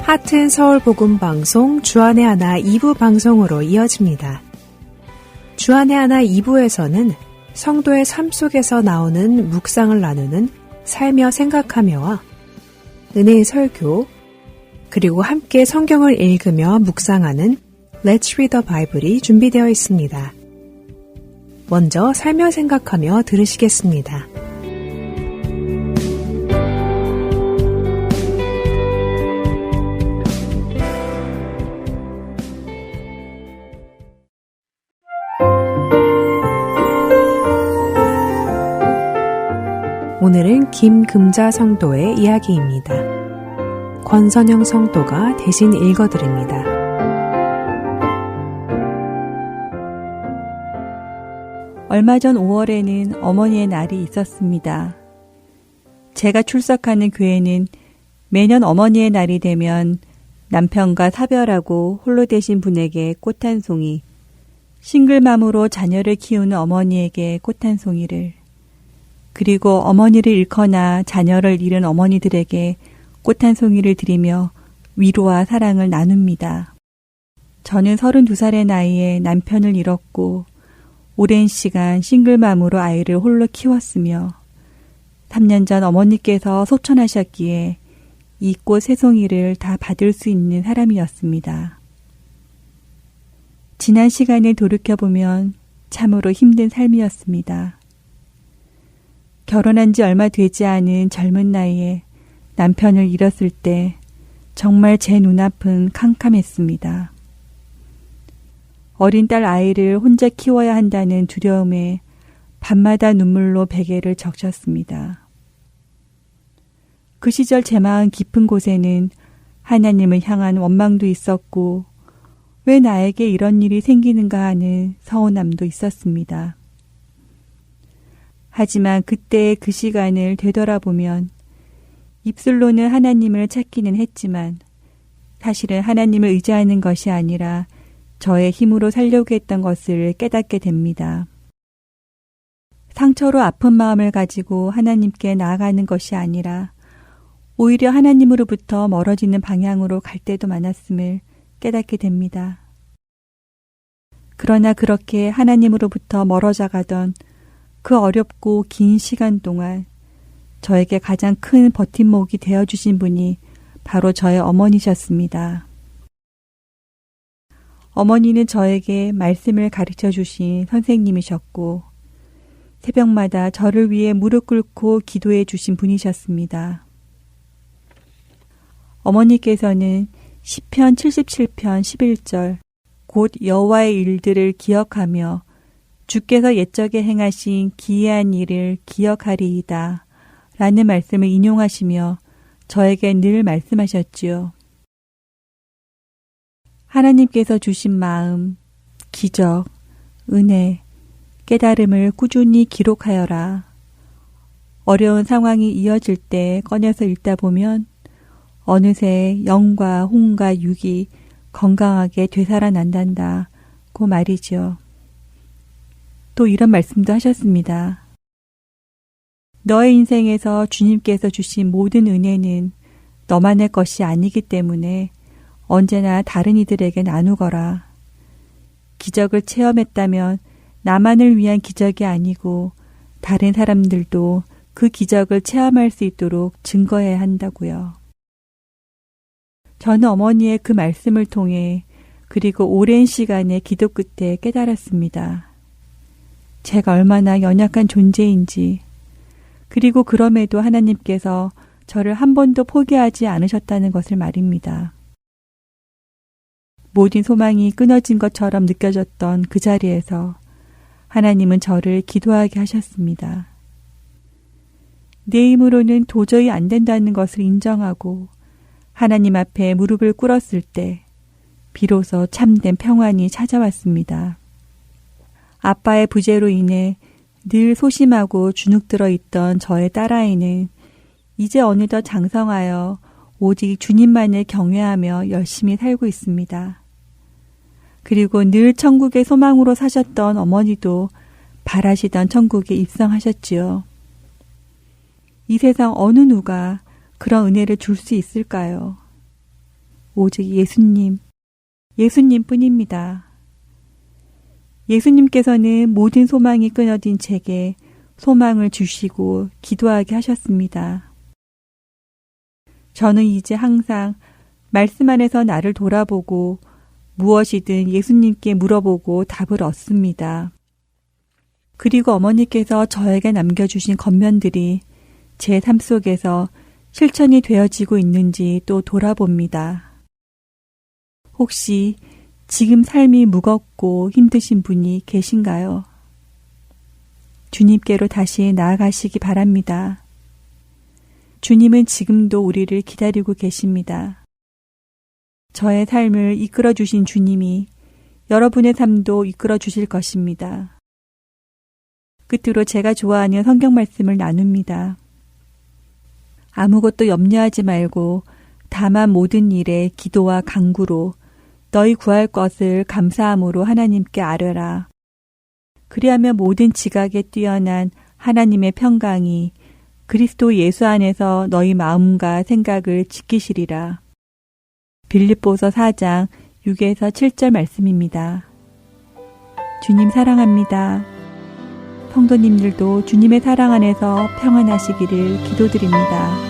하트앤 서울 복음 방송 주안의 하나 2부 방송으로 이어집니다. 주안의 하나 2부에서는 성도의 삶 속에서 나오는 묵상을 나누는 살며 생각하며와 은혜의 설교, 그리고 함께 성경을 읽으며 묵상하는 Let's Read the Bible이 준비되어 있습니다. 먼저 살며 생각하며 들으시겠습니다. 오늘은 김금자 성도의 이야기입니다. 권선영 성도가 대신 읽어드립니다. 얼마 전 5월에는 어머니의 날이 있었습니다. 제가 출석하는 교회는 매년 어머니의 날이 되면 남편과 사별하고 홀로 되신 분에게 꽃 한 송이, 싱글맘으로 자녀를 키우는 어머니에게 꽃 한 송이를, 그리고 어머니를 잃거나 자녀를 잃은 어머니들에게 꽃 한 송이를 드리며 위로와 사랑을 나눕니다. 저는 32살의 나이에 남편을 잃었고 오랜 시간 싱글맘으로 아이를 홀로 키웠으며 3년 전 어머니께서 소천하셨기에 이 꽃 세 송이를 다 받을 수 있는 사람이었습니다. 지난 시간을 돌이켜보면 참으로 힘든 삶이었습니다. 결혼한 지 얼마 되지 않은 젊은 나이에 남편을 잃었을 때 정말 제 눈앞은 캄캄했습니다. 어린 딸 아이를 혼자 키워야 한다는 두려움에 밤마다 눈물로 베개를 적셨습니다. 그 시절 제 마음 깊은 곳에는 하나님을 향한 원망도 있었고 왜 나에게 이런 일이 생기는가 하는 서운함도 있었습니다. 하지만 그때의 그 시간을 되돌아보면 입술로는 하나님을 찾기는 했지만 사실은 하나님을 의지하는 것이 아니라 저의 힘으로 살려고 했던 것을 깨닫게 됩니다. 상처로 아픈 마음을 가지고 하나님께 나아가는 것이 아니라 오히려 하나님으로부터 멀어지는 방향으로 갈 때도 많았음을 깨닫게 됩니다. 그러나 그렇게 하나님으로부터 멀어져 가던 그 어렵고 긴 시간 동안 저에게 가장 큰 버팀목이 되어주신 분이 바로 저의 어머니셨습니다. 어머니는 저에게 말씀을 가르쳐 주신 선생님이셨고 새벽마다 저를 위해 무릎 꿇고 기도해 주신 분이셨습니다. 어머니께서는 시편 77편 11절 곧 여호와의 일들을 기억하며 주께서 옛적에 행하신 기이한 일을 기억하리이다 라는 말씀을 인용하시며 저에게 늘 말씀하셨지요. 하나님께서 주신 마음, 기적, 은혜, 깨달음을 꾸준히 기록하여라. 어려운 상황이 이어질 때 꺼내서 읽다 보면 어느새 영과 혼과 육이 건강하게 되살아난단다고 말이지요. 또 이런 말씀도 하셨습니다. 너의 인생에서 주님께서 주신 모든 은혜는 너만의 것이 아니기 때문에 언제나 다른 이들에게 나누거라. 기적을 체험했다면 나만을 위한 기적이 아니고 다른 사람들도 그 기적을 체험할 수 있도록 증거해야 한다고요. 저는 어머니의 그 말씀을 통해 그리고 오랜 시간의 기도 끝에 깨달았습니다. 제가 얼마나 연약한 존재인지, 그리고 그럼에도 하나님께서 저를 한 번도 포기하지 않으셨다는 것을 말입니다. 모든 소망이 끊어진 것처럼 느껴졌던 그 자리에서 하나님은 저를 기도하게 하셨습니다. 내 힘으로는 도저히 안 된다는 것을 인정하고 하나님 앞에 무릎을 꿇었을 때 비로소 참된 평안이 찾아왔습니다. 아빠의 부재로 인해 늘 소심하고 주눅들어 있던 저의 딸아이는 이제 어느덧 장성하여 오직 주님만을 경외하며 열심히 살고 있습니다. 그리고 늘 천국의 소망으로 사셨던 어머니도 바라시던 천국에 입성하셨지요. 이 세상 어느 누가 그런 은혜를 줄 수 있을까요? 오직 예수님 뿐입니다. 예수님께서는 모든 소망이 끊어진 제게 소망을 주시고 기도하게 하셨습니다. 저는 이제 항상 말씀 안에서 나를 돌아보고 무엇이든 예수님께 물어보고 답을 얻습니다. 그리고 어머니께서 저에게 남겨주신 겉면들이 제 삶 속에서 실천이 되어지고 있는지 또 돌아봅니다. 혹시 지금 삶이 무겁고 힘드신 분이 계신가요? 주님께로 다시 나아가시기 바랍니다. 주님은 지금도 우리를 기다리고 계십니다. 저의 삶을 이끌어 주신 주님이 여러분의 삶도 이끌어 주실 것입니다. 끝으로 제가 좋아하는 성경 말씀을 나눕니다. 아무것도 염려하지 말고 다만 모든 일에 기도와 간구로 너희 구할 것을 감사함으로 하나님께 아뢰라. 그리하면 모든 지각에 뛰어난 하나님의 평강이 그리스도 예수 안에서 너희 마음과 생각을 지키시리라. 빌립보서 4장 6에서 7절 말씀입니다. 주님 사랑합니다. 성도님들도 주님의 사랑 안에서 평안하시기를 기도드립니다.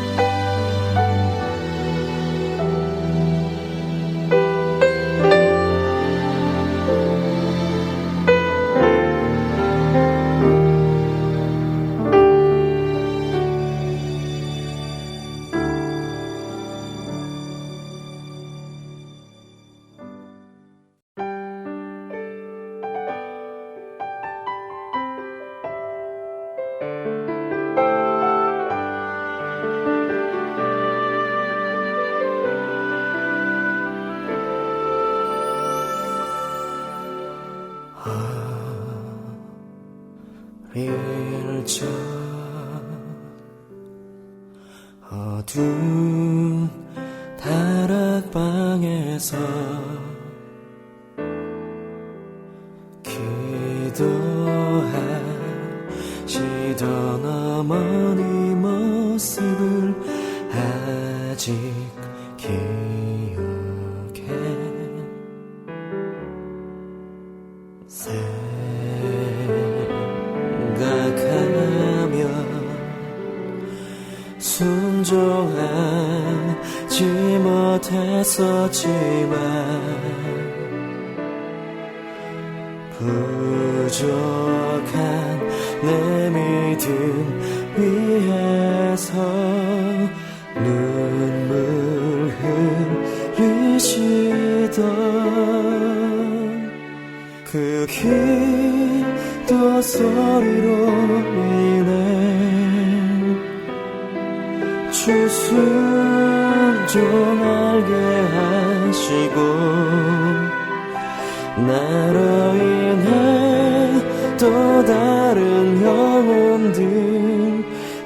어두운 다락방에서 기도하시던 어머니 모습을 아직 기억해. 생각하며 순종하지 못했었지만 부족한 내 믿음 위에서 눈물 흘리시던 그 기도 소리로 인해 주 순종하게 하시고 나로 인해 또 다른 영혼들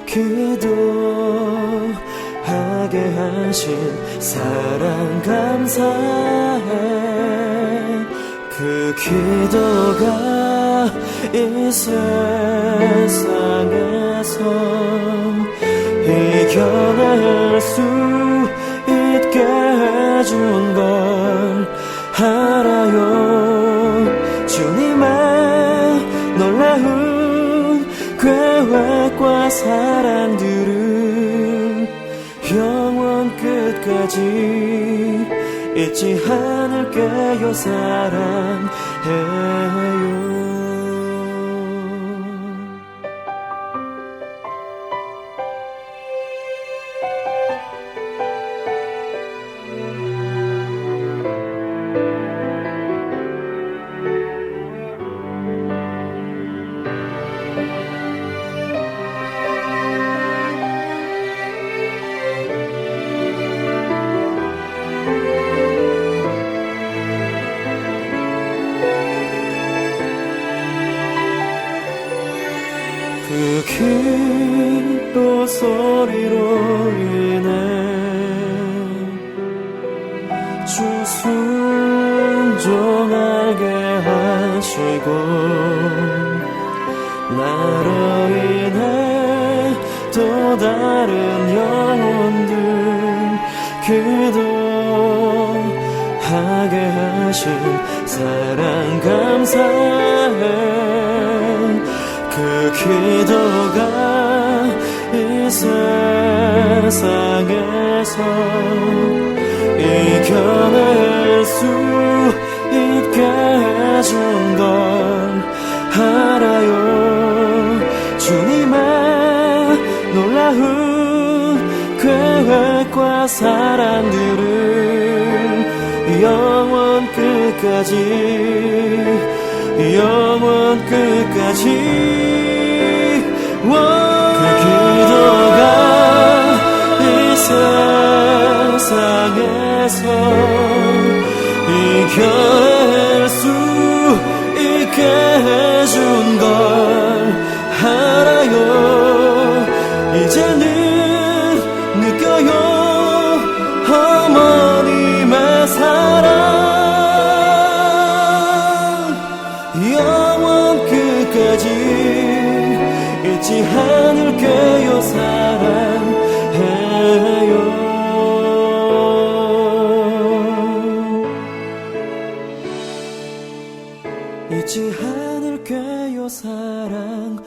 기도하게 하신 사랑 감사해. 그 기도가 이 세상에서 이겨낼 수 있게 해준 걸 알아요. 주님의 놀라운 계획과 사랑들은 영원 끝까지 잊지 않을게요. 사랑해요. 그 기도 소리로 인해 주 순종하게 하시고 나로 인해 또 다른 영혼들 하게 하신 사랑 감사해. 그 기도가 이 세상에서 이겨낼 수 있게 해준 걸 알아요. 주님의 놀라운 계획과 사랑들을 영원 끝까지 그 기도가 이 세상에서 이겨낼 수 있게 해준 걸 알아요. 이제는 느껴요. 어머님의 사랑 영원 끝까지 잊지 않을게요. 사랑해요. 잊지 않을게요. 사랑해요.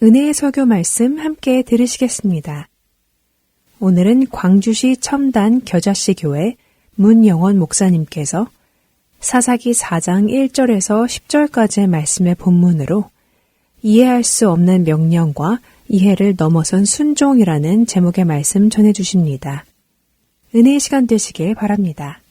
은혜의 설교 말씀 함께 들으시겠습니다. 오늘은 광주시 첨단 겨자씨 교회 문영원 목사님께서 사사기 4장 1절에서 10절까지의 말씀의 본문으로 이해할 수 없는 명령과 이해를 넘어선 순종이라는 제목의 말씀 전해주십니다. 은혜의 시간 되시길 바랍니다.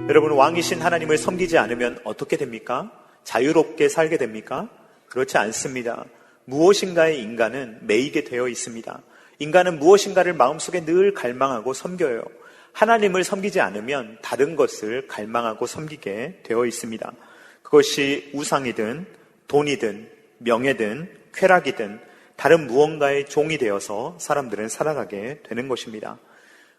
여러분, 왕이신 하나님을 섬기지 않으면 어떻게 됩니까? 자유롭게 살게 됩니까? 그렇지 않습니다. 무엇인가에 인간은 매이게 되어 있습니다. 인간은 무엇인가를 마음속에 늘 갈망하고 섬겨요. 하나님을 섬기지 않으면 다른 것을 갈망하고 섬기게 되어 있습니다. 그것이 우상이든 돈이든 명예든 쾌락이든 다른 무언가의 종이 되어서 사람들은 살아가게 되는 것입니다.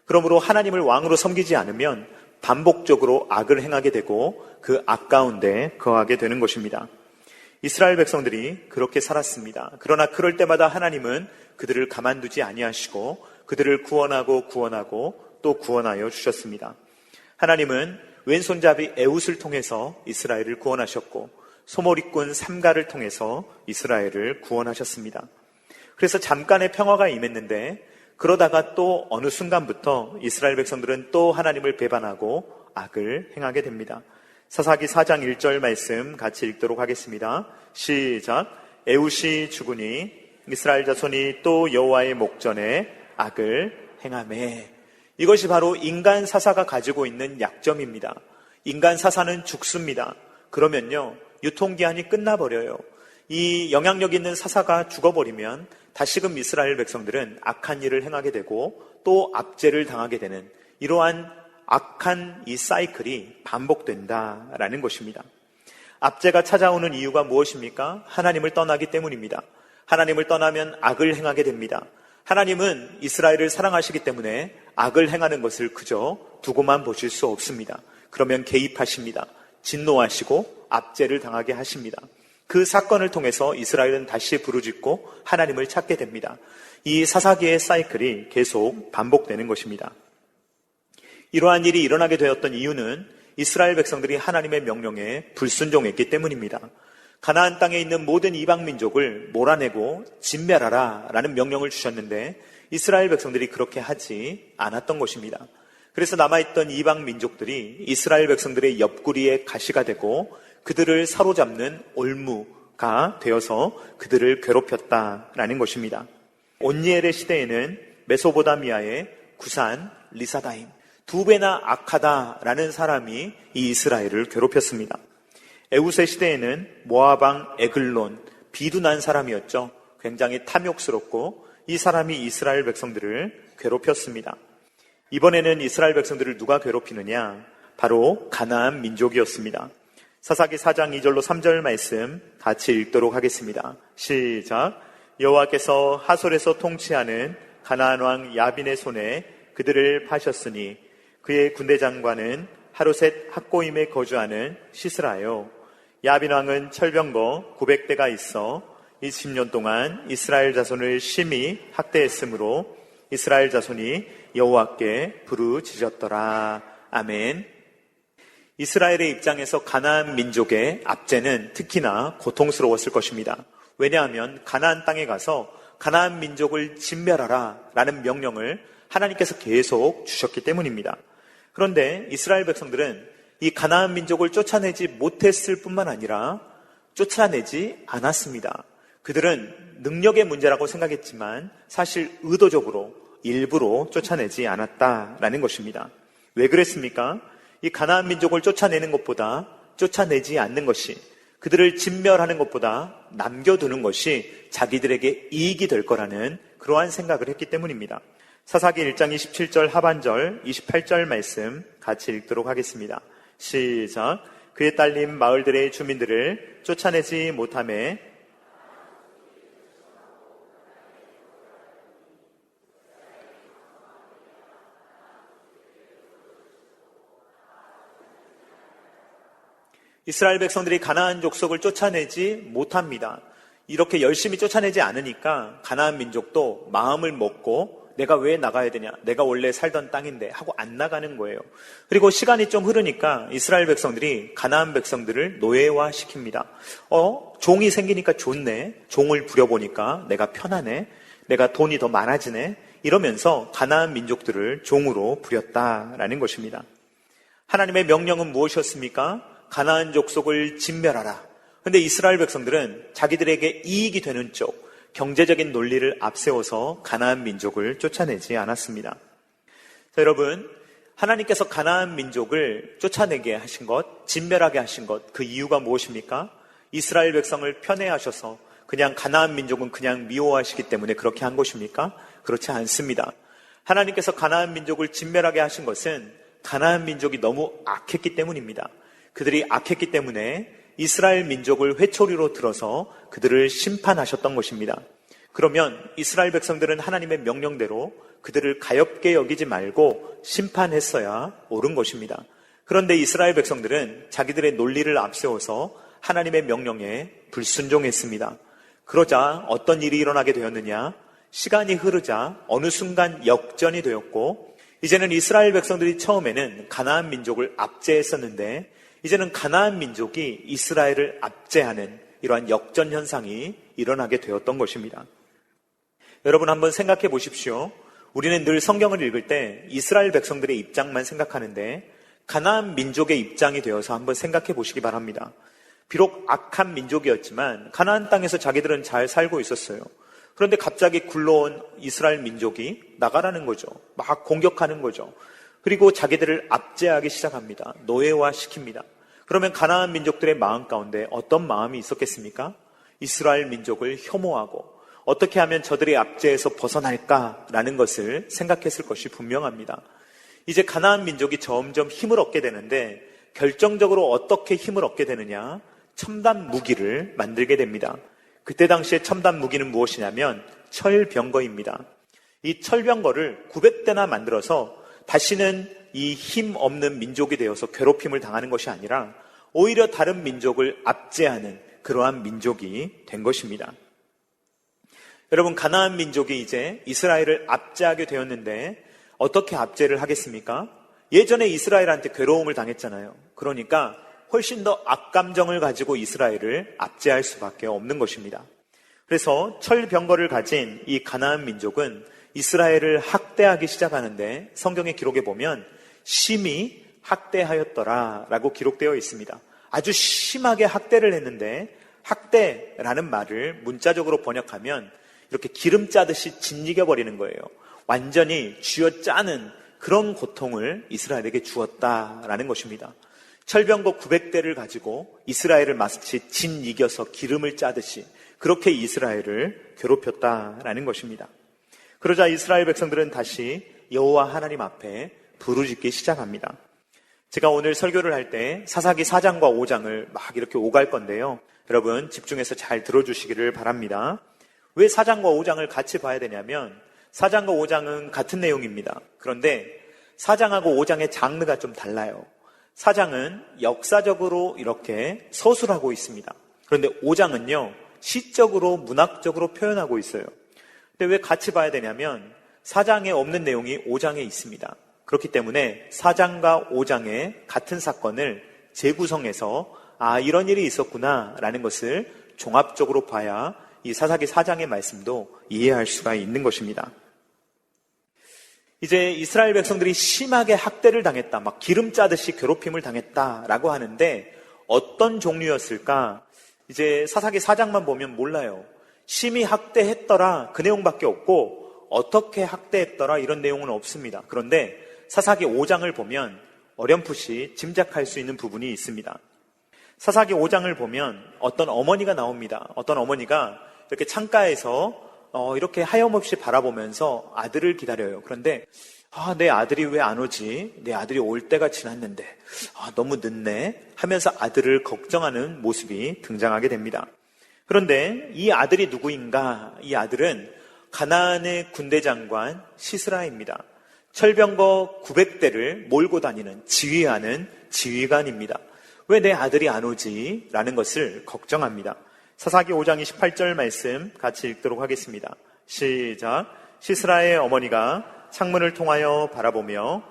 그러므로 하나님을 왕으로 섬기지 않으면 반복적으로 악을 행하게 되고 그 악 가운데 거하게 되는 것입니다. 이스라엘 백성들이 그렇게 살았습니다. 그러나 그럴 때마다 하나님은 그들을 가만두지 아니하시고 그들을 구원하고 또 구원하여 주셨습니다. 하나님은 왼손잡이 에훗을 통해서 이스라엘을 구원하셨고 소몰이꾼 삼가를 통해서 이스라엘을 구원하셨습니다. 그래서 잠깐의 평화가 임했는데 그러다가 또 어느 순간부터 이스라엘 백성들은 또 하나님을 배반하고 악을 행하게 됩니다. 사사기 4장 1절 말씀 같이 읽도록 하겠습니다. 시작. 에훗이 죽으니 이스라엘 자손이 또 여호와의 목전에 악을 행하매. 이것이 바로 인간 사사가 가지고 있는 약점입니다. 인간 사사는 죽습니다. 그러면요, 유통기한이 끝나버려요. 이 영향력 있는 사사가 죽어버리면 다시금 이스라엘 백성들은 악한 일을 행하게 되고 또 압제를 당하게 되는 이러한 악한 이 사이클이 반복된다라는 것입니다. 압제가 찾아오는 이유가 무엇입니까? 하나님을 떠나기 때문입니다. 하나님을 떠나면 악을 행하게 됩니다. 하나님은 이스라엘을 사랑하시기 때문에 악을 행하는 것을 그저 두고만 보실 수 없습니다. 그러면 개입하십니다. 진노하시고 압제를 당하게 하십니다. 그 사건을 통해서 이스라엘은 다시 부르짖고 하나님을 찾게 됩니다. 이 사사기의 사이클이 계속 반복되는 것입니다. 이러한 일이 일어나게 되었던 이유는 이스라엘 백성들이 하나님의 명령에 불순종했기 때문입니다. 가나안 땅에 있는 모든 이방 민족을 몰아내고 진멸하라 라는 명령을 주셨는데 이스라엘 백성들이 그렇게 하지 않았던 것입니다. 그래서 남아있던 이방 민족들이 이스라엘 백성들의 옆구리에 가시가 되고 그들을 사로잡는 올무가 되어서 그들을 괴롭혔다라는 것입니다. 온니엘의 시대에는 메소보다미아의 구산 리사다임, 2배나 악하다라는 사람이 이 이스라엘을 괴롭혔습니다. 에훗의 시대에는 모압왕 에글론, 비둔한 사람이었죠. 굉장히 탐욕스럽고 이 사람이 이스라엘 백성들을 괴롭혔습니다. 이번에는 이스라엘 백성들을 누가 괴롭히느냐? 바로 가나안 민족이었습니다. 사사기 4장 2절로 3절 말씀 같이 읽도록 하겠습니다. 시작. 여호와께서 하솔에서 통치하는 가나안 왕 야빈의 손에 그들을 파셨으니 그의 군대 장관은 하로셋 학고임에 거주하는 시스라요. 야빈 왕은 철병거 900대가 있어 20년 동안 이스라엘 자손을 심히 학대했으므로 이스라엘 자손이 여호와께 부르짖었더라. 아멘. 이스라엘의 입장에서 가나안 민족의 압제는 특히나 고통스러웠을 것입니다. 왜냐하면 가나안 땅에 가서 가나안 민족을 진멸하라 라는 명령을 하나님께서 계속 주셨기 때문입니다. 그런데 이스라엘 백성들은 이 가나안 민족을 쫓아내지 못했을 뿐만 아니라 쫓아내지 않았습니다. 그들은 능력의 문제라고 생각했지만 사실 의도적으로 일부러 쫓아내지 않았다라는 것입니다. 왜 그랬습니까? 이 가나안 민족을 쫓아내는 것보다 쫓아내지 않는 것이, 그들을 진멸하는 것보다 남겨두는 것이 자기들에게 이익이 될 거라는 그러한 생각을 했기 때문입니다. 사사기 1장 27절 하반절 28절 말씀 같이 읽도록 하겠습니다. 시작. 그의 딸린 마을들의 주민들을 쫓아내지 못하매 이스라엘 백성들이 가나안 족속을 쫓아내지 못합니다. 이렇게 열심히 쫓아내지 않으니까 가나안 민족도 마음을 먹고 내가 왜 나가야 되냐, 내가 원래 살던 땅인데 하고 안 나가는 거예요. 그리고 시간이 좀 흐르니까 이스라엘 백성들이 가나안 백성들을 노예화시킵니다. 종이 생기니까 좋네, 종을 부려보니까 내가 편하네, 내가 돈이 더 많아지네, 이러면서 가나안 민족들을 종으로 부렸다라는 것입니다. 하나님의 명령은 무엇이었습니까? 가나안 족속을 진멸하라. 그런데 이스라엘 백성들은 자기들에게 이익이 되는 쪽, 경제적인 논리를 앞세워서 가나안 민족을 쫓아내지 않았습니다. 자, 여러분, 하나님께서 가나안 민족을 쫓아내게 하신 것, 진멸하게 하신 것, 그 이유가 무엇입니까? 이스라엘 백성을 편애하셔서 그냥 가나안 민족은 그냥 미워하시기 때문에 그렇게 한 것입니까? 그렇지 않습니다. 하나님께서 가나안 민족을 진멸하게 하신 것은 가나안 민족이 너무 악했기 때문입니다. 그들이 악했기 때문에 이스라엘 민족을 회초리로 들어서 그들을 심판하셨던 것입니다. 그러면 이스라엘 백성들은 하나님의 명령대로 그들을 가엾게 여기지 말고 심판했어야 옳은 것입니다. 그런데 이스라엘 백성들은 자기들의 논리를 앞세워서 하나님의 명령에 불순종했습니다. 그러자 어떤 일이 일어나게 되었느냐? 시간이 흐르자 어느 순간 역전이 되었고, 이제는 이스라엘 백성들이 처음에는 가나안 민족을 압제했었는데 이제는 가나안 민족이 이스라엘을 압제하는 이러한 역전 현상이 일어나게 되었던 것입니다. 여러분, 한번 생각해 보십시오. 우리는 늘 성경을 읽을 때 이스라엘 백성들의 입장만 생각하는데 가나안 민족의 입장이 되어서 한번 생각해 보시기 바랍니다. 비록 악한 민족이었지만 가나안 땅에서 자기들은 잘 살고 있었어요. 그런데 갑자기 굴러온 이스라엘 민족이 나가라는 거죠. 막 공격하는 거죠. 그리고 자기들을 압제하기 시작합니다. 노예화시킵니다. 그러면 가나안 민족들의 마음 가운데 어떤 마음이 있었겠습니까? 이스라엘 민족을 혐오하고 어떻게 하면 저들의 압제에서 벗어날까라는 것을 생각했을 것이 분명합니다. 이제 가나안 민족이 점점 힘을 얻게 되는데 결정적으로 어떻게 힘을 얻게 되느냐? 첨단 무기를 만들게 됩니다. 그때 당시에 첨단 무기는 무엇이냐면 철병거입니다. 이 철병거를 900대나 만들어서 다시는 이 힘 없는 민족이 되어서 괴롭힘을 당하는 것이 아니라 오히려 다른 민족을 압제하는 그러한 민족이 된 것입니다. 여러분, 가나안 민족이 이제 이스라엘을 압제하게 되었는데 어떻게 압제를 하겠습니까? 예전에 이스라엘한테 괴로움을 당했잖아요. 그러니까 훨씬 더 악감정을 가지고 이스라엘을 압제할 수밖에 없는 것입니다. 그래서 철병거를 가진 이 가나안 민족은 이스라엘을 학대하기 시작하는데 성경의 기록에 보면 심히 학대하였더라라고 기록되어 있습니다. 아주 심하게 학대를 했는데, 학대라는 말을 문자적으로 번역하면 이렇게 기름 짜듯이 짓이겨버리는 거예요. 완전히 쥐어짜는 그런 고통을 이스라엘에게 주었다라는 것입니다. 철병거 900대를 가지고 이스라엘을 마치 짓이겨서 기름을 짜듯이 그렇게 이스라엘을 괴롭혔다라는 것입니다. 그러자 이스라엘 백성들은 다시 여호와 하나님 앞에 부르짖기 시작합니다. 제가 오늘 설교를 할 때 사사기 4장과 5장을 막 이렇게 오갈 건데요. 여러분 집중해서 잘 들어주시기를 바랍니다. 왜 4장과 5장을 같이 봐야 되냐면 4장과 5장은 같은 내용입니다. 그런데 4장하고 5장의 장르가 좀 달라요. 4장은 역사적으로 이렇게 서술하고 있습니다. 그런데 5장은요, 시적으로 문학적으로 표현하고 있어요. 근데 왜 같이 봐야 되냐면 4장에 없는 내용이 5장에 있습니다. 그렇기 때문에 4장과 5장의 같은 사건을 재구성해서 이런 일이 있었구나 라는 것을 종합적으로 봐야 이 사사기 4장의 말씀도 이해할 수가 있는 것입니다. 이제 이스라엘 백성들이 심하게 학대를 당했다, 막 기름 짜듯이 괴롭힘을 당했다라고 하는데 어떤 종류였을까? 이제 사사기 4장만 보면 몰라요. 심히 학대했더라 그 내용밖에 없고 어떻게 학대했더라 이런 내용은 없습니다. 그런데 사사기 5장을 보면 어렴풋이 짐작할 수 있는 부분이 있습니다. 사사기 5장을 보면 어떤 어머니가 나옵니다. 어떤 어머니가 이렇게 창가에서 이렇게 하염없이 바라보면서 아들을 기다려요. 그런데 내 아들이 왜 안 오지? 내 아들이 올 때가 지났는데 너무 늦네 하면서 아들을 걱정하는 모습이 등장하게 됩니다. 그런데 이 아들이 누구인가? 이 아들은 가나안의 군대 장관 시스라입니다. 철병거 900대를 몰고 다니는 지휘하는 지휘관입니다. 왜 내 아들이 안 오지? 라는 것을 걱정합니다. 사사기 5장 28절 말씀 같이 읽도록 하겠습니다. 시작. 시스라의 어머니가 창문을 통하여 바라보며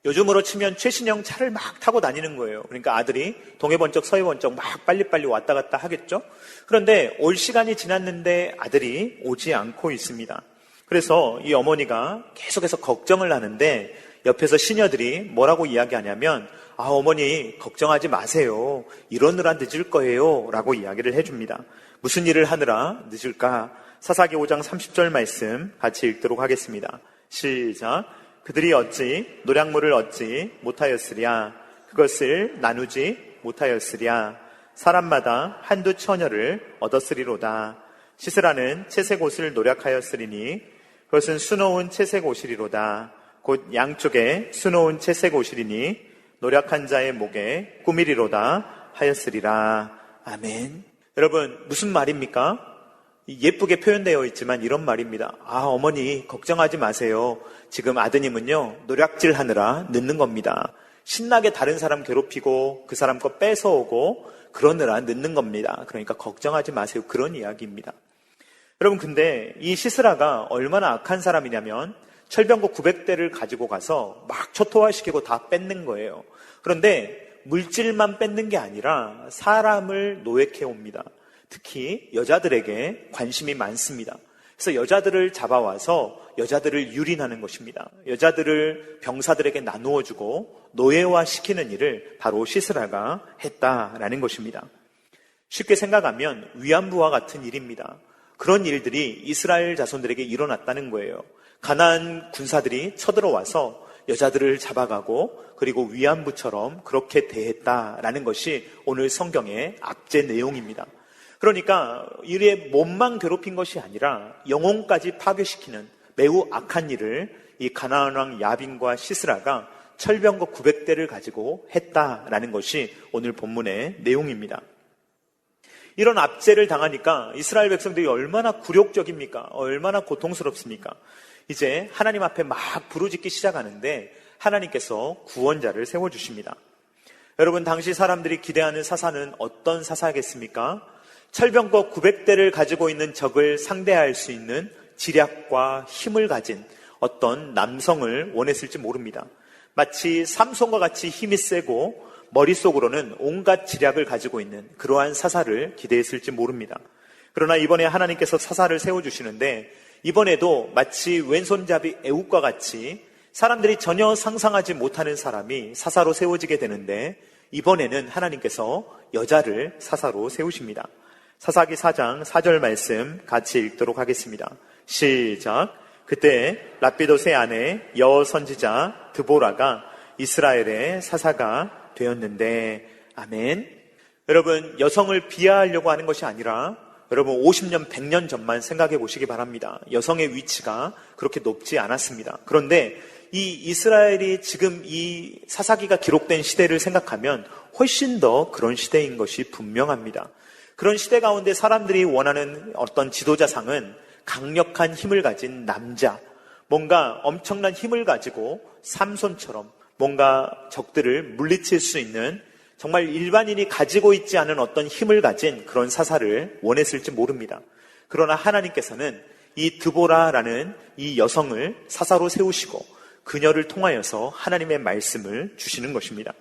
요즘으로 치면 최신형 차를 막 타고 다니는 거예요. 그러니까 아들이 동해 번쩍 서해 번쩍 막 빨리빨리 왔다 갔다 하겠죠. 그런데 올 시간이 지났는데 아들이 오지 않고 있습니다. 그래서 이 어머니가 계속해서 걱정을 하는데 옆에서 시녀들이 뭐라고 이야기하냐면 어머니 걱정하지 마세요. 이러느라 늦을 거예요 라고 이야기를 해줍니다. 무슨 일을 하느라 늦을까? 사사기 5장 30절 말씀 같이 읽도록 하겠습니다. 시작. 그들이 어찌 노략물을 얻지 못하였으랴. 그것을 나누지 못하였으랴. 사람마다 한두 처녀를 얻었으리로다. 시스라는 채색 옷을 노략하였으리니 그것은 수놓은 채색 옷이리로다. 곧 양쪽에 수놓은 채색 옷이리니 노략한 자의 목에 꾸미리로다 하였으리라. 아멘. 여러분 무슨 말입니까? 예쁘게 표현되어 있지만 이런 말입니다. 어머니 걱정하지 마세요. 지금 아드님은요 노략질 하느라 늦는 겁니다. 신나게 다른 사람 괴롭히고 그 사람 거 뺏어오고 그러느라 늦는 겁니다. 그러니까 걱정하지 마세요. 그런 이야기입니다. 여러분 근데 이 시스라가 얼마나 악한 사람이냐면 철병거 900대를 가지고 가서 막 초토화시키고 다 뺏는 거예요. 그런데 물질만 뺏는 게 아니라 사람을 노획해 옵니다. 특히 여자들에게 관심이 많습니다. 그래서 여자들을 잡아와서 여자들을 유린하는 것입니다. 여자들을 병사들에게 나누어 주고 노예화시키는 일을 바로 시스라가 했다라는 것입니다. 쉽게 생각하면 위안부와 같은 일입니다. 그런 일들이 이스라엘 자손들에게 일어났다는 거예요. 가나안 군사들이 쳐들어와서 여자들을 잡아가고 그리고 위안부처럼 그렇게 대했다라는 것이 오늘 성경의 압제 내용입니다. 그러니까 이의 몸만 괴롭힌 것이 아니라 영혼까지 파괴시키는 매우 악한 일을 이 가나안 왕 야빈과 시스라가 철병거 900대를 가지고 했다라는 것이 오늘 본문의 내용입니다. 이런 압제를 당하니까 이스라엘 백성들이 얼마나 굴욕적입니까? 얼마나 고통스럽습니까? 이제 하나님 앞에 막 부르짖기 시작하는데 하나님께서 구원자를 세워주십니다. 여러분 당시 사람들이 기대하는 사사는 어떤 사사겠습니까? 철병거 900대를 가지고 있는 적을 상대할 수 있는 지략과 힘을 가진 어떤 남성을 원했을지 모릅니다. 마치 삼손과 같이 힘이 세고 머릿속으로는 온갖 지략을 가지고 있는 그러한 사사를 기대했을지 모릅니다. 그러나 이번에 하나님께서 사사를 세워주시는데 이번에도 마치 왼손잡이 에훗과 같이 사람들이 전혀 상상하지 못하는 사람이 사사로 세워지게 되는데 이번에는 하나님께서 여자를 사사로 세우십니다. 사사기 4장 4절 말씀 같이 읽도록 하겠습니다. 시작. 그때 랍비돗의 아내 여선지자 드보라가 이스라엘의 사사가 되었는데 아멘. 여러분 여성을 비하하려고 하는 것이 아니라 여러분 50년, 100년 전만 생각해 보시기 바랍니다. 여성의 위치가 그렇게 높지 않았습니다. 그런데 이 이스라엘이 지금 이 사사기가 기록된 시대를 생각하면 훨씬 더 그런 시대인 것이 분명합니다. 그런 시대 가운데 사람들이 원하는 어떤 지도자상은 강력한 힘을 가진 남자, 뭔가 엄청난 힘을 가지고 삼손처럼 뭔가 적들을 물리칠 수 있는 정말 일반인이 가지고 있지 않은 어떤 힘을 가진 그런 사사를 원했을지 모릅니다. 그러나 하나님께서는 이 드보라라는 이 여성을 사사로 세우시고 그녀를 통하여서 하나님의 말씀을 주시는 것입니다.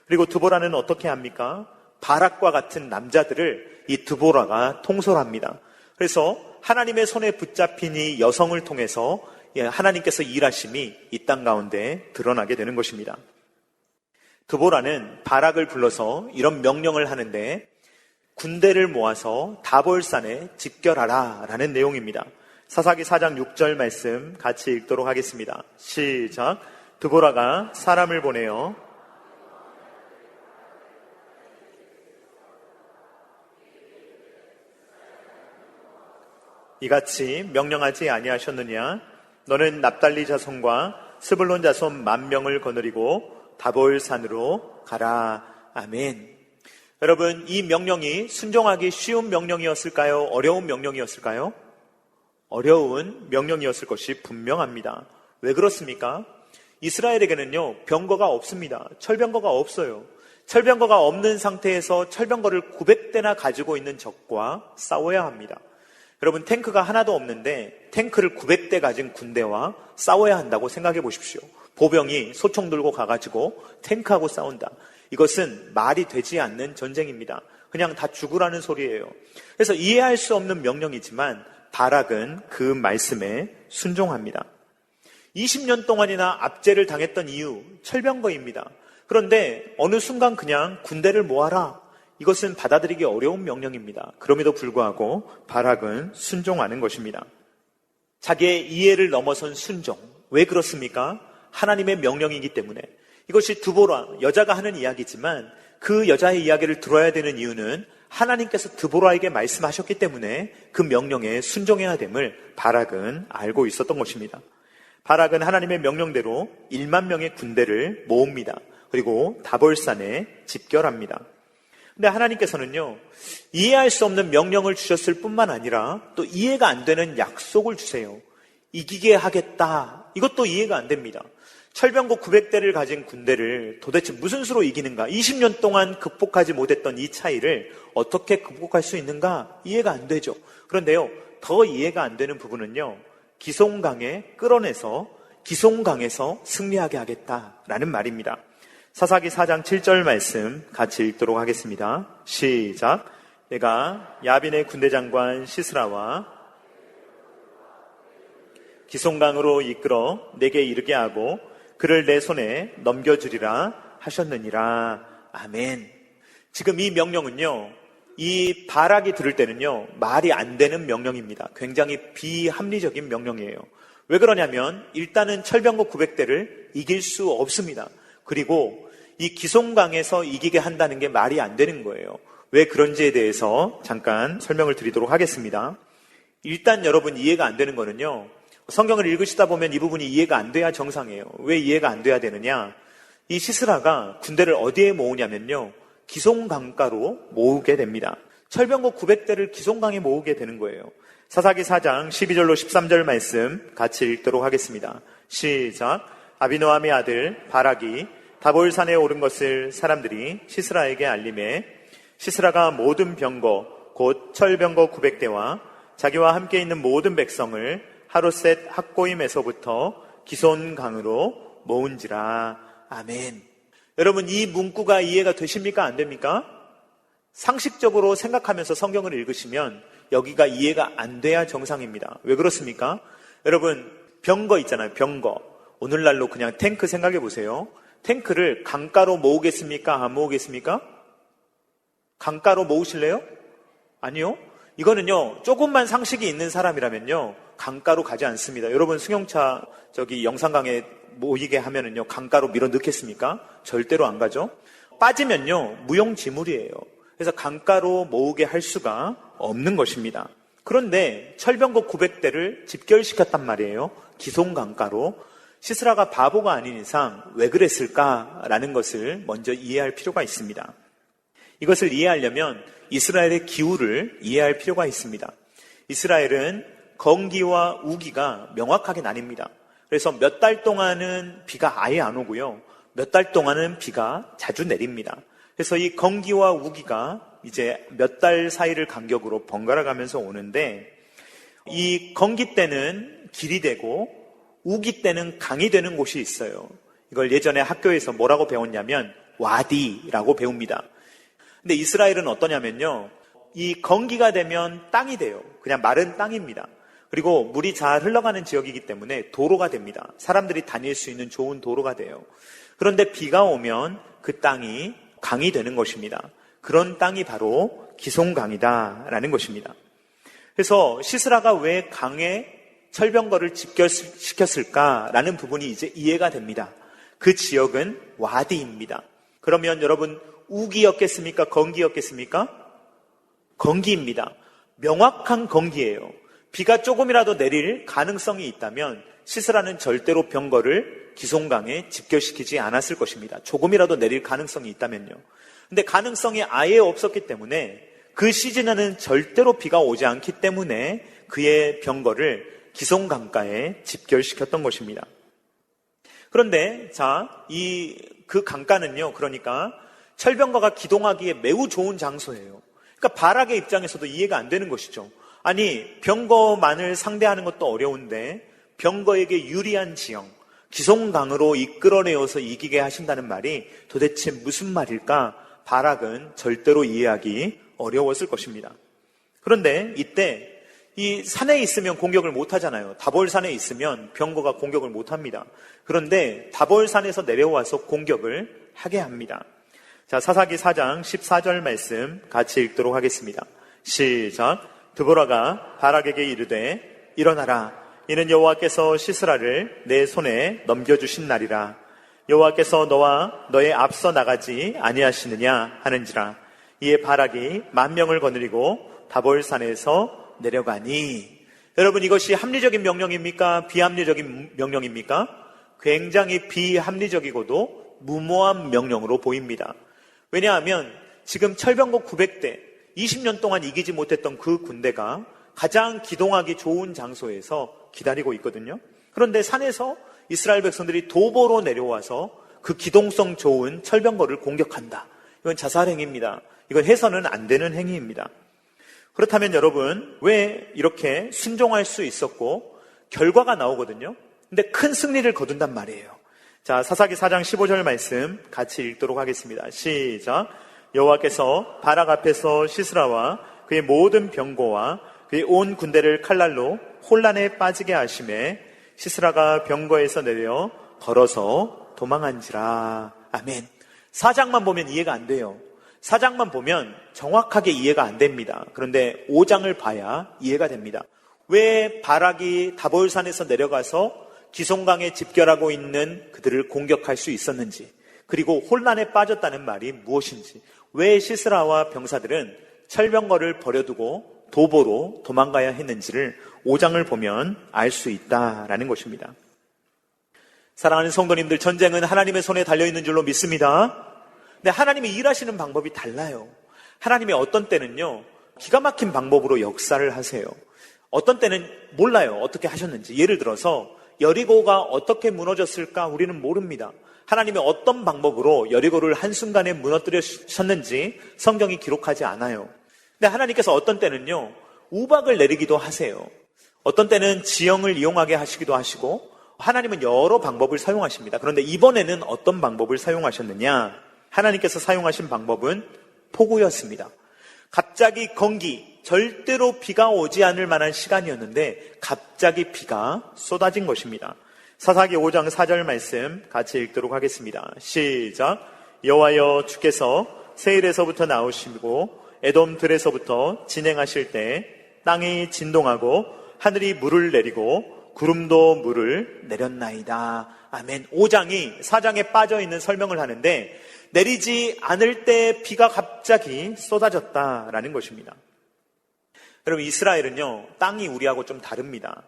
그리고 드보라는 어떻게 합니까? 바락과 같은 남자들을 이 드보라가 통솔합니다. 그래서 하나님의 손에 붙잡힌 이 여성을 통해서 하나님께서 일하심이 이 땅 가운데 드러나게 되는 것입니다. 드보라는 바락을 불러서 이런 명령을 하는데 군대를 모아서 다볼산에 집결하라 라는 내용입니다. 사사기 4장 6절 말씀 같이 읽도록 하겠습니다. 시작. 드보라가 사람을 보내어 이같이 명령하지 아니하셨느냐? 너는 납달리 자손과 스불론 자손 10,000명을 거느리고 다볼산으로 가라. 아멘. 여러분, 이 명령이 순종하기 쉬운 명령이었을까요? 어려운 명령이었을까요? 어려운 명령이었을 것이 분명합니다. 왜 그렇습니까? 이스라엘에게는요, 병거가 없습니다. 철병거가 없어요. 철병거가 없는 상태에서 철병거를 900대나 가지고 있는 적과 싸워야 합니다. 여러분, 탱크가 하나도 없는데 탱크를 900대 가진 군대와 싸워야 한다고 생각해 보십시오. 보병이 소총 들고 가가지고 탱크하고 싸운다. 이것은 말이 되지 않는 전쟁입니다. 그냥 다 죽으라는 소리예요. 그래서 이해할 수 없는 명령이지만 바락은 그 말씀에 순종합니다. 20년 동안이나 압제를 당했던 이유, 철병거입니다. 그런데 어느 순간 그냥 군대를 모아라. 이것은 받아들이기 어려운 명령입니다. 그럼에도 불구하고 바락은 순종하는 것입니다. 자기의 이해를 넘어선 순종. 왜 그렇습니까? 하나님의 명령이기 때문에. 이것이 드보라, 여자가 하는 이야기지만 그 여자의 이야기를 들어야 되는 이유는 하나님께서 드보라에게 말씀하셨기 때문에 그 명령에 순종해야 됨을 바락은 알고 있었던 것입니다. 바락은 하나님의 명령대로 10,000명의 군대를 모읍니다. 그리고 다볼산에 집결합니다. 근데 하나님께서는요, 이해할 수 없는 명령을 주셨을 뿐만 아니라 또 이해가 안 되는 약속을 주세요. 이기게 하겠다. 이것도 이해가 안 됩니다. 철병거 900대를 가진 군대를 도대체 무슨 수로 이기는가? 20년 동안 극복하지 못했던 이 차이를 어떻게 극복할 수 있는가? 이해가 안 되죠. 그런데요, 더 이해가 안 되는 부분은요, 기송강에 끌어내서 기송강에서 승리하게 하겠다라는 말입니다. 사사기 4장 7절 말씀 같이 읽도록 하겠습니다. 시작. 내가 야빈의 군대장관 시스라와 기송강으로 이끌어 내게 이르게 하고 그를 내 손에 넘겨주리라 하셨느니라. 아멘. 지금 이 명령은요, 이 바락이 들을 때는요, 말이 안 되는 명령입니다. 굉장히 비합리적인 명령이에요. 왜 그러냐면 일단은 철병거 900대를 이길 수 없습니다. 그리고 이 기송강에서 이기게 한다는 게 말이 안 되는 거예요. 왜 그런지에 대해서 잠깐 설명을 드리도록 하겠습니다. 일단 여러분 이해가 안 되는 거는요, 성경을 읽으시다 보면 이 부분이 이해가 안 돼야 정상이에요. 왜 이해가 안 돼야 되느냐? 이 시스라가 군대를 어디에 모으냐면요, 기송강가로 모으게 됩니다. 철병거 900대를 기송강에 모으게 되는 거예요. 사사기 4장 12절로 13절 말씀 같이 읽도록 하겠습니다. 시작. 아비노함의 아들 바락이 다볼산에 오른 것을 사람들이 시스라에게 알림해 시스라가 모든 병거 곧 철병거 900대와 자기와 함께 있는 모든 백성을 하루셋 학고임에서부터 기손강으로 모은지라. 아멘. 여러분, 이 문구가 이해가 되십니까? 안 됩니까? 상식적으로 생각하면서 성경을 읽으시면 여기가 이해가 안 돼야 정상입니다. 왜 그렇습니까? 여러분, 병거 있잖아요. 병거. 오늘날로 그냥 탱크 생각해 보세요. 탱크를 강가로 모으겠습니까? 안 모으겠습니까? 강가로 모으실래요? 아니요. 이거는요, 조금만 상식이 있는 사람이라면요, 강가로 가지 않습니다. 여러분, 승용차 영산강에 모이게 하면은요, 강가로 밀어 넣겠습니까? 절대로 안 가죠. 빠지면요, 무용지물이에요. 그래서 강가로 모으게 할 수가 없는 것입니다. 그런데 철병거 900대를 집결시켰단 말이에요. 기송강가로. 시스라가 바보가 아닌 이상 왜 그랬을까라는 것을 먼저 이해할 필요가 있습니다. 이것을 이해하려면 이스라엘의 기후를 이해할 필요가 있습니다. 이스라엘은 건기와 우기가 명확하게 나뉩니다. 그래서 몇 달 동안은 비가 아예 안 오고요. 몇 달 동안은 비가 자주 내립니다. 그래서 이 건기와 우기가 이제 몇 달 사이를 간격으로 번갈아 가면서 오는데, 이 건기 때는 길이 되고 우기 때는 강이 되는 곳이 있어요. 이걸 예전에 학교에서 뭐라고 배웠냐면 와디라고 배웁니다. 근데 이스라엘은 어떠냐면요, 이 건기가 되면 땅이 돼요. 그냥 마른 땅입니다. 그리고 물이 잘 흘러가는 지역이기 때문에 도로가 됩니다. 사람들이 다닐 수 있는 좋은 도로가 돼요. 그런데 비가 오면 그 땅이 강이 되는 것입니다. 그런 땅이 바로 기송강이다라는 것입니다. 그래서 시스라가 왜 강에 철병거를 집결시켰을까라는 부분이 이제 이해가 됩니다. 그 지역은 와디입니다. 그러면 여러분, 우기였겠습니까? 건기였겠습니까? 건기입니다. 명확한 건기예요. 비가 조금이라도 내릴 가능성이 있다면 시스라는 절대로 병거를 기송강에 집결시키지 않았을 것입니다. 조금이라도 내릴 가능성이 있다면요. 근데 가능성이 아예 없었기 때문에 그 시즌에는 절대로 비가 오지 않기 때문에 그의 병거를 기송강가에 집결시켰던 것입니다. 그런데 그 강가는요, 그러니까 철병거가 기동하기에 매우 좋은 장소예요. 그러니까 바락의 입장에서도 이해가 안 되는 것이죠. 아니, 병거만을 상대하는 것도 어려운데 병거에게 유리한 지형, 기송강으로 이끌어내어서 이기게 하신다는 말이 도대체 무슨 말일까? 바락은 절대로 이해하기 어려웠을 것입니다. 그런데 이때 이 산에 있으면 공격을 못 하잖아요. 다볼산에 있으면 병거가 공격을 못 합니다. 그런데 다볼산에서 내려와서 공격을 하게 합니다. 자, 사사기 4장 14절 말씀 같이 읽도록 하겠습니다. 시작. 드보라가 바락에게 이르되 일어나라. 이는 여호와께서 시스라를 내 손에 넘겨주신 날이라. 여호와께서 너와 너의 앞서 나가지 아니하시느냐 하는지라. 이에 바락이 10,000명을 거느리고 다볼산에서 내려가니. 여러분, 이것이 합리적인 명령입니까? 비합리적인 명령입니까? 굉장히 비합리적이고도 무모한 명령으로 보입니다. 왜냐하면 지금 철병거 900대 20년 동안 이기지 못했던 그 군대가 가장 기동하기 좋은 장소에서 기다리고 있거든요. 그런데 산에서 이스라엘 백성들이 도보로 내려와서 그 기동성 좋은 철병거를 공격한다. 이건 자살행위입니다. 이건 해서는 안 되는 행위입니다. 그렇다면 여러분, 왜 이렇게 순종할 수 있었고 결과가 나오거든요. 근데 큰 승리를 거둔단 말이에요. 자, 사사기 4장 15절 말씀 같이 읽도록 하겠습니다. 시작. 여호와께서 바락 앞에서 시스라와 그의 모든 병거와 그의 온 군대를 칼날로 혼란에 빠지게 하심에 시스라가 병거에서 내려 걸어서 도망한지라. 아멘. 4장만 보면 이해가 안 돼요. 4장만 보면 정확하게 이해가 안 됩니다. 그런데 5장을 봐야 이해가 됩니다. 왜 바락이 다볼산에서 내려가서 기송강에 집결하고 있는 그들을 공격할 수 있었는지, 그리고 혼란에 빠졌다는 말이 무엇인지, 왜 시스라와 병사들은 철병거를 버려두고 도보로 도망가야 했는지를 5장을 보면 알 수 있다라는 것입니다. 사랑하는 성도님들, 전쟁은 하나님의 손에 달려있는 줄로 믿습니다. 근데 하나님이 일하시는 방법이 달라요. 하나님이 어떤 때는요, 기가 막힌 방법으로 역사를 하세요. 어떤 때는 몰라요. 어떻게 하셨는지. 예를 들어서 여리고가 어떻게 무너졌을까 우리는 모릅니다. 하나님이 어떤 방법으로 여리고를 한순간에 무너뜨리셨는지 성경이 기록하지 않아요. 근데 하나님께서 어떤 때는요, 우박을 내리기도 하세요. 어떤 때는 지형을 이용하게 하시기도 하시고, 하나님은 여러 방법을 사용하십니다. 그런데 이번에는 어떤 방법을 사용하셨느냐? 하나님께서 사용하신 방법은 폭우였습니다. 갑자기 건기, 절대로 비가 오지 않을 만한 시간이었는데 갑자기 비가 쏟아진 것입니다. 사사기 5장 4절 말씀 같이 읽도록 하겠습니다. 시작. 여호와여, 주께서 세일에서부터 나오시고 에돔 들에서부터 진행하실 때 땅이 진동하고 하늘이 물을 내리고 구름도 물을 내렸나이다. 아멘. 5장이 4장에 빠져있는 설명을 하는데 내리지 않을 때 비가 갑자기 쏟아졌다라는 것입니다. 여러분, 이스라엘은요, 땅이 우리하고 좀 다릅니다.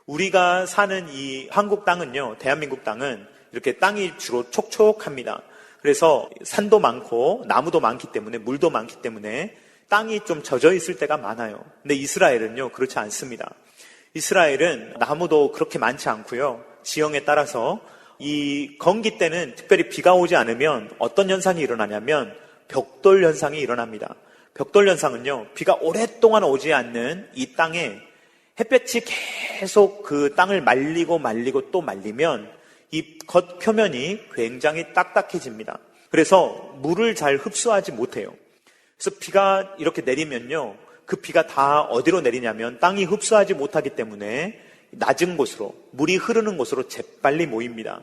우리가 사는 이 한국 땅은요, 대한민국 땅은 이렇게 땅이 주로 촉촉합니다. 그래서 산도 많고 나무도 많기 때문에, 물도 많기 때문에 땅이 좀 젖어 있을 때가 많아요. 근데 이스라엘은요, 그렇지 않습니다. 이스라엘은 나무도 그렇게 많지 않고요, 지형에 따라서 이 건기 때는 특별히 비가 오지 않으면 어떤 현상이 일어나냐면 벽돌 현상이 일어납니다. 벽돌 현상은요, 비가 오랫동안 오지 않는 이 땅에 햇볕이 계속 그 땅을 말리고 또 말리면 이 겉 표면이 굉장히 딱딱해집니다. 그래서 물을 잘 흡수하지 못해요. 그래서 비가 이렇게 내리면요, 그 비가 다 어디로 내리냐면 땅이 흡수하지 못하기 때문에 낮은 곳으로, 물이 흐르는 곳으로 재빨리 모입니다.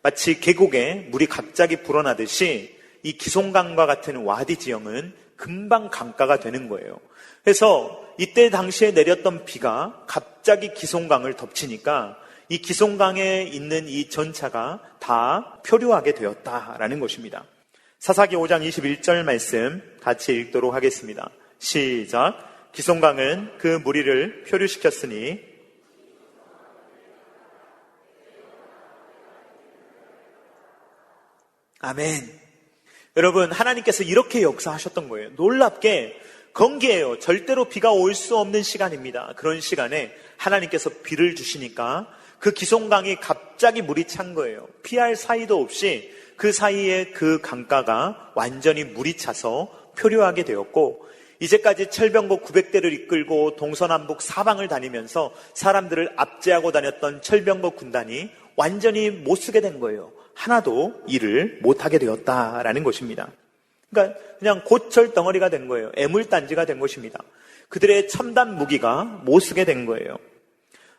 마치 계곡에 물이 갑자기 불어나듯이 이 기송강과 같은 와디 지형은 금방 강가가 되는 거예요. 그래서 이때 당시에 내렸던 비가 갑자기 기송강을 덮치니까 이 기송강에 있는 이 전차가 다 표류하게 되었다라는 것입니다. 사사기 5장 21절 말씀 같이 읽도록 하겠습니다. 시작. 기송강은 그 무리를 표류시켰으니 아멘. 여러분, 하나님께서 이렇게 역사하셨던 거예요. 놀랍게 건기예요. 절대로 비가 올 수 없는 시간입니다. 그런 시간에 하나님께서 비를 주시니까 그 기송강이 갑자기 물이 찬 거예요. 피할 사이도 없이 그 사이에 그 강가가 완전히 물이 차서 표류하게 되었고, 이제까지 철병거 900대를 이끌고 동서남북 사방을 다니면서 사람들을 압제하고 다녔던 철병거 군단이 완전히 못 쓰게 된 거예요. 하나도 일을 못하게 되었다라는 것입니다. 그러니까 그냥 곧절 덩어리가 된 거예요. 애물단지가 된 것입니다. 그들의 첨단 무기가 못 쓰게 된 거예요.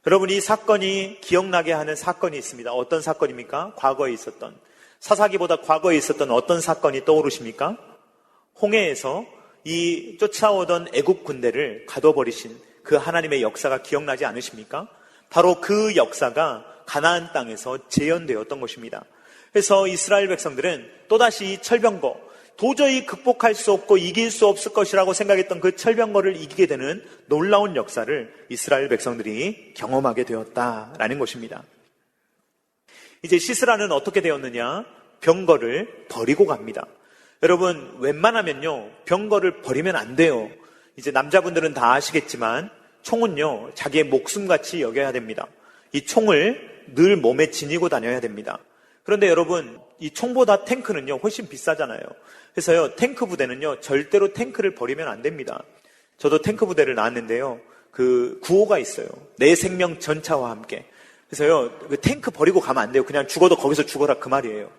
여러분, 이 사건이 기억나게 하는 사건이 있습니다. 어떤 사건입니까? 과거에 있었던, 사사기보다 과거에 있었던 어떤 사건이 떠오르십니까? 홍해에서 이 쫓아오던 애국 군대를 가둬버리신 그 하나님의 역사가 기억나지 않으십니까? 바로 그 역사가 가나안 땅에서 재현되었던 것입니다. 그래서 이스라엘 백성들은 또다시 이 철병거, 도저히 극복할 수 없고 이길 수 없을 것이라고 생각했던 그 철병거를 이기게 되는 놀라운 역사를 이스라엘 백성들이 경험하게 되었다라는 것입니다. 이제 시스라는 어떻게 되었느냐? 병거를 버리고 갑니다. 여러분, 웬만하면요, 병거를 버리면 안 돼요. 이제 남자분들은 다 아시겠지만 총은요, 자기의 목숨같이 여겨야 됩니다. 이 총을 늘 몸에 지니고 다녀야 됩니다. 그런데 여러분, 이 총보다 탱크는요, 훨씬 비싸잖아요. 그래서요, 탱크 부대는요, 절대로 탱크를 버리면 안 됩니다. 저도 탱크 부대를 나왔는데요, 그 구호가 있어요. 내 생명 전차와 함께. 그래서요, 그 탱크 버리고 가면 안 돼요. 그냥 죽어도 거기서 죽어라, 그 말이에요.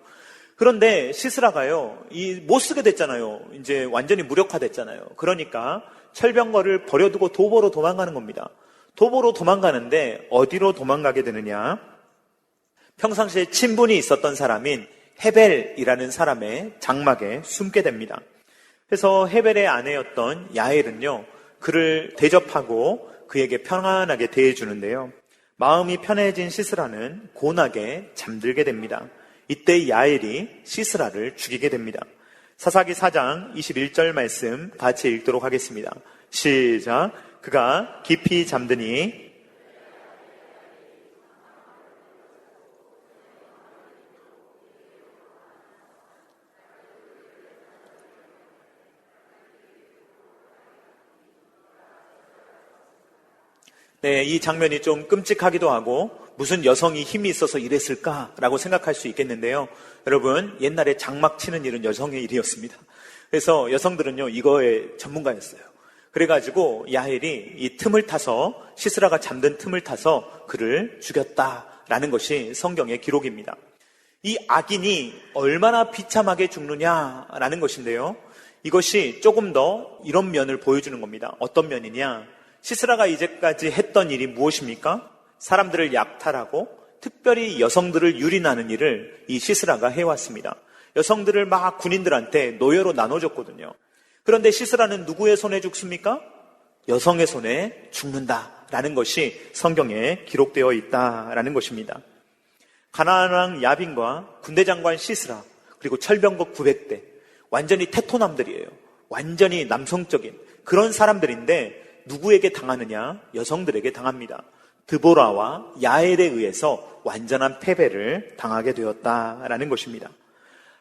그런데 시스라가요, 못 쓰게 됐잖아요. 이제 완전히 무력화됐잖아요. 그러니까 철병거를 버려두고 도보로 도망가는 겁니다. 도보로 도망가는데 어디로 도망가게 되느냐? 평상시에 친분이 있었던 사람인 헤벨이라는 사람의 장막에 숨게 됩니다. 그래서 헤벨의 아내였던 야엘은요, 그를 대접하고 그에게 편안하게 대해주는데요, 마음이 편해진 시스라는 고나게 잠들게 됩니다. 이때 야엘이 시스라를 죽이게 됩니다. 사사기 4장 21절 말씀 같이 읽도록 하겠습니다. 시작. 그가 깊이 잠드니 네, 이 장면이 좀 끔찍하기도 하고 무슨 여성이 힘이 있어서 이랬을까라고 생각할 수 있겠는데요. 여러분, 옛날에 장막 치는 일은 여성의 일이었습니다. 그래서 여성들은요, 이거에 전문가였어요. 그래가지고 야헬이 이 틈을 타서, 시스라가 잠든 틈을 타서 그를 죽였다라는 것이 성경의 기록입니다. 이 악인이 얼마나 비참하게 죽느냐라는 것인데요, 이것이 조금 더 이런 면을 보여주는 겁니다. 어떤 면이냐? 시스라가 이제까지 했던 일이 무엇입니까? 사람들을 약탈하고 특별히 여성들을 유린하는 일을 이 시스라가 해왔습니다. 여성들을 막 군인들한테 노예로 나눠줬거든요. 그런데 시스라는 누구의 손에 죽습니까? 여성의 손에 죽는다라는 것이 성경에 기록되어 있다라는 것입니다. 가나안 왕 야빈과 군대장관 시스라, 그리고 철병거 900대, 완전히 테토남들이에요. 완전히 남성적인 그런 사람들인데 누구에게 당하느냐? 여성들에게 당합니다. 드보라와 야엘에 의해서 완전한 패배를 당하게 되었다라는 것입니다.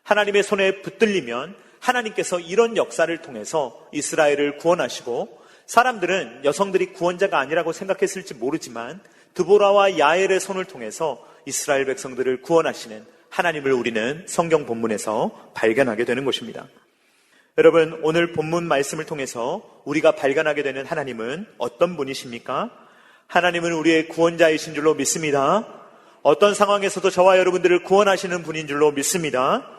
하나님의 손에 붙들리면 하나님께서 이런 역사를 통해서 이스라엘을 구원하시고, 사람들은 여성들이 구원자가 아니라고 생각했을지 모르지만 드보라와 야엘의 손을 통해서 이스라엘 백성들을 구원하시는 하나님을 우리는 성경 본문에서 발견하게 되는 것입니다. 여러분, 오늘 본문 말씀을 통해서 우리가 발견하게 되는 하나님은 어떤 분이십니까? 하나님은 우리의 구원자이신 줄로 믿습니다. 어떤 상황에서도 저와 여러분들을 구원하시는 분인 줄로 믿습니다.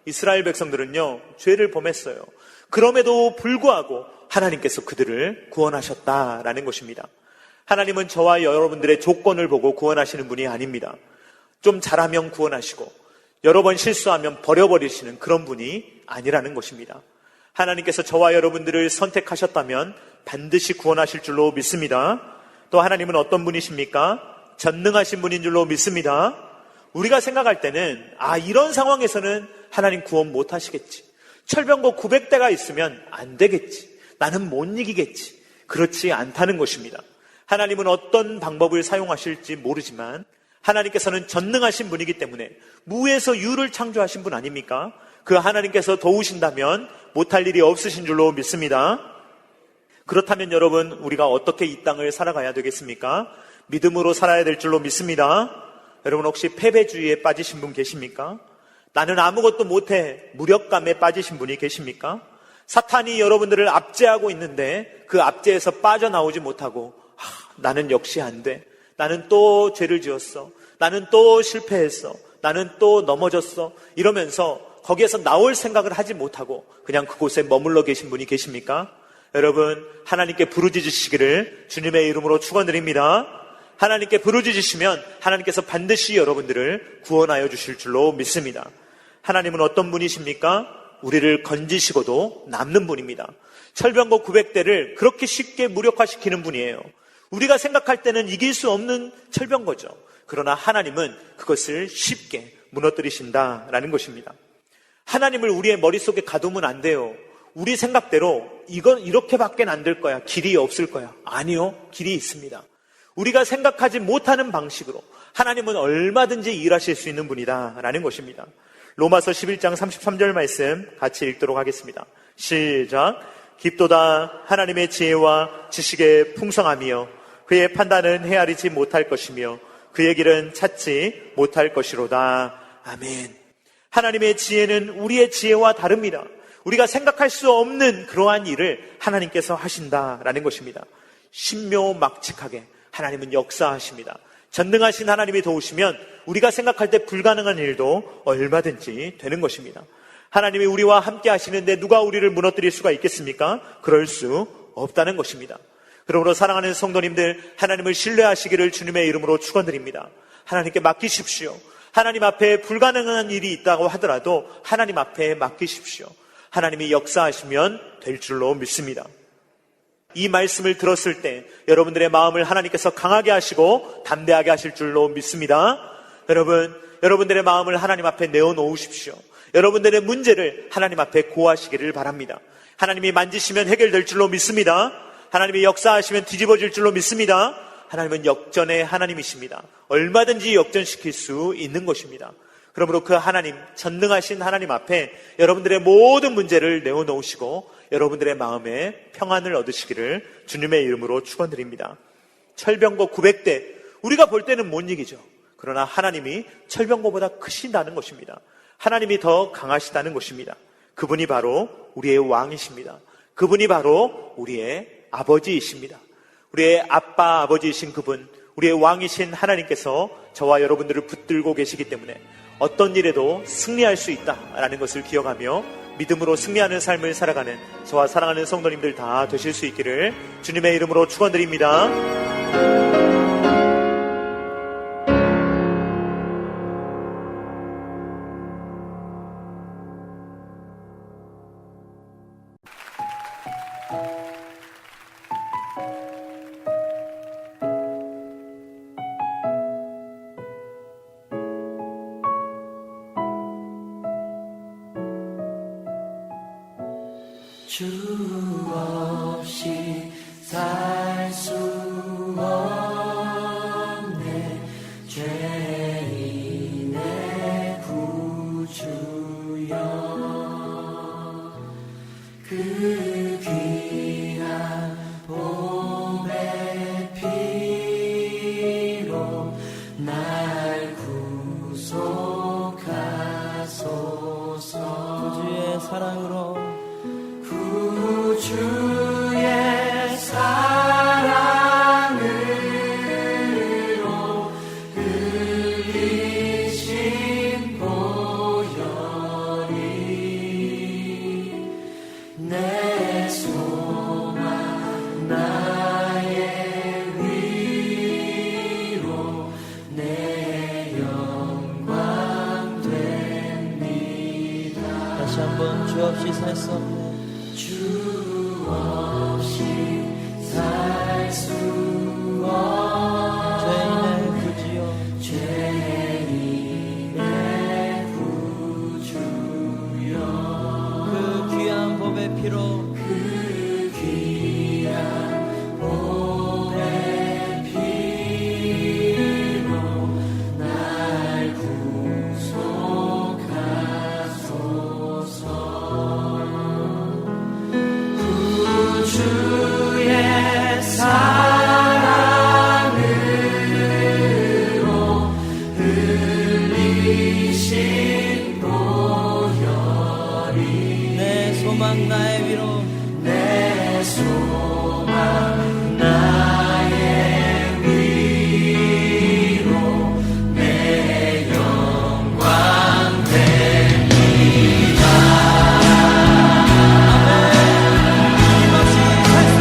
이스라엘 백성들은요, 죄를 범했어요. 그럼에도 불구하고 하나님께서 그들을 구원하셨다라는 것입니다. 하나님은 저와 여러분들의 조건을 보고 구원하시는 분이 아닙니다. 좀 잘하면 구원하시고 여러 번 실수하면 버려버리시는 그런 분이 아니라는 것입니다. 하나님께서 저와 여러분들을 선택하셨다면 반드시 구원하실 줄로 믿습니다. 또 하나님은 어떤 분이십니까? 전능하신 분인 줄로 믿습니다. 우리가 생각할 때는 이런 상황에서는 하나님 구원 못 하시겠지. 철병거 900대가 있으면 안 되겠지. 나는 못 이기겠지. 그렇지 않다는 것입니다. 하나님은 어떤 방법을 사용하실지 모르지만 하나님께서는 전능하신 분이기 때문에 무에서 유를 창조하신 분 아닙니까? 그 하나님께서 도우신다면 못할 일이 없으신 줄로 믿습니다. 그렇다면 여러분, 우리가 어떻게 이 땅을 살아가야 되겠습니까? 믿음으로 살아야 될 줄로 믿습니다. 여러분, 혹시 패배주의에 빠지신 분 계십니까? 나는 아무것도 못해 무력감에 빠지신 분이 계십니까? 사탄이 여러분들을 압제하고 있는데 그 압제에서 빠져나오지 못하고 나는 역시 안 돼. 나는 또 죄를 지었어. 나는 또 실패했어. 나는 또 넘어졌어. 이러면서 거기에서 나올 생각을 하지 못하고 그냥 그곳에 머물러 계신 분이 계십니까? 여러분, 하나님께 부르짖으시기를 주님의 이름으로 축원드립니다. 하나님께 부르짖으시면 하나님께서 반드시 여러분들을 구원하여 주실 줄로 믿습니다. 하나님은 어떤 분이십니까? 우리를 건지시고도 남는 분입니다. 철병거 900대를 그렇게 쉽게 무력화시키는 분이에요. 우리가 생각할 때는 이길 수 없는 철병거죠. 그러나 하나님은 그것을 쉽게 무너뜨리신다라는 것입니다. 하나님을 우리의 머릿속에 가두면 안 돼요. 우리 생각대로 이건 이렇게밖에 안 될 거야. 길이 없을 거야. 아니요. 길이 있습니다. 우리가 생각하지 못하는 방식으로 하나님은 얼마든지 일하실 수 있는 분이다라는 것입니다. 로마서 11장 33절 말씀 같이 읽도록 하겠습니다. 시작. 깊도다 하나님의 지혜와 지식의 풍성함이여 그의 판단은 헤아리지 못할 것이며 그의 길은 찾지 못할 것이로다. 아멘. 하나님의 지혜는 우리의 지혜와 다릅니다. 우리가 생각할 수 없는 그러한 일을 하나님께서 하신다라는 것입니다. 신묘막측하게 하나님은 역사하십니다. 전능하신 하나님이 도우시면 우리가 생각할 때 불가능한 일도 얼마든지 되는 것입니다. 하나님이 우리와 함께 하시는데 누가 우리를 무너뜨릴 수가 있겠습니까? 그럴 수 없다는 것입니다. 그러므로 사랑하는 성도님들, 하나님을 신뢰하시기를 주님의 이름으로 축원드립니다. 하나님께 맡기십시오. 하나님 앞에 불가능한 일이 있다고 하더라도 하나님 앞에 맡기십시오. 하나님이 역사하시면 될 줄로 믿습니다. 이 말씀을 들었을 때 여러분들의 마음을 하나님께서 강하게 하시고 담대하게 하실 줄로 믿습니다. 여러분, 여러분들의 마음을 하나님 앞에 내어놓으십시오. 여러분들의 문제를 하나님 앞에 고하시기를 바랍니다. 하나님이 만지시면 해결될 줄로 믿습니다. 하나님이 역사하시면 뒤집어질 줄로 믿습니다. 하나님은 역전의 하나님이십니다. 얼마든지 역전시킬 수 있는 것입니다. 그러므로 그 하나님, 전능하신 하나님 앞에 여러분들의 모든 문제를 내어놓으시고 여러분들의 마음에 평안을 얻으시기를 주님의 이름으로 축원드립니다. 철병거 900대, 우리가 볼 때는 못 이기죠. 그러나 하나님이 철병거보다 크신다는 것입니다. 하나님이 더 강하시다는 것입니다. 그분이 바로 우리의 왕이십니다. 그분이 바로 우리의 아버지이십니다. 우리의 아빠 아버지이신 그분, 우리의 왕이신 하나님께서 저와 여러분들을 붙들고 계시기 때문에 어떤 일에도 승리할 수 있다라는 것을 기억하며 믿음으로 승리하는 삶을 살아가는 저와 사랑하는 성도님들 다 되실 수 있기를 주님의 이름으로 축원드립니다. 주 없이 살 수 없네 죄인의 구주여 그 귀한 보배 피로 날 구속하소서 구주의 사랑으로 구주의 사랑으로 흘리신 보혈이 내 소망 나의 위로 내 영광 됩니다. 다시 한번 주 없이 살 수 없네 주 없이 살 수 없네 죄인의 구주여 그 귀한 보배 피로 그 귀한 보배 피로 날 구속하소서 주의 사랑으로 흘리신 보혈이 내 소망 나의 위로 내 소망 나의 위로 내 영광 됩니다. 아멘. 힘없이 살 수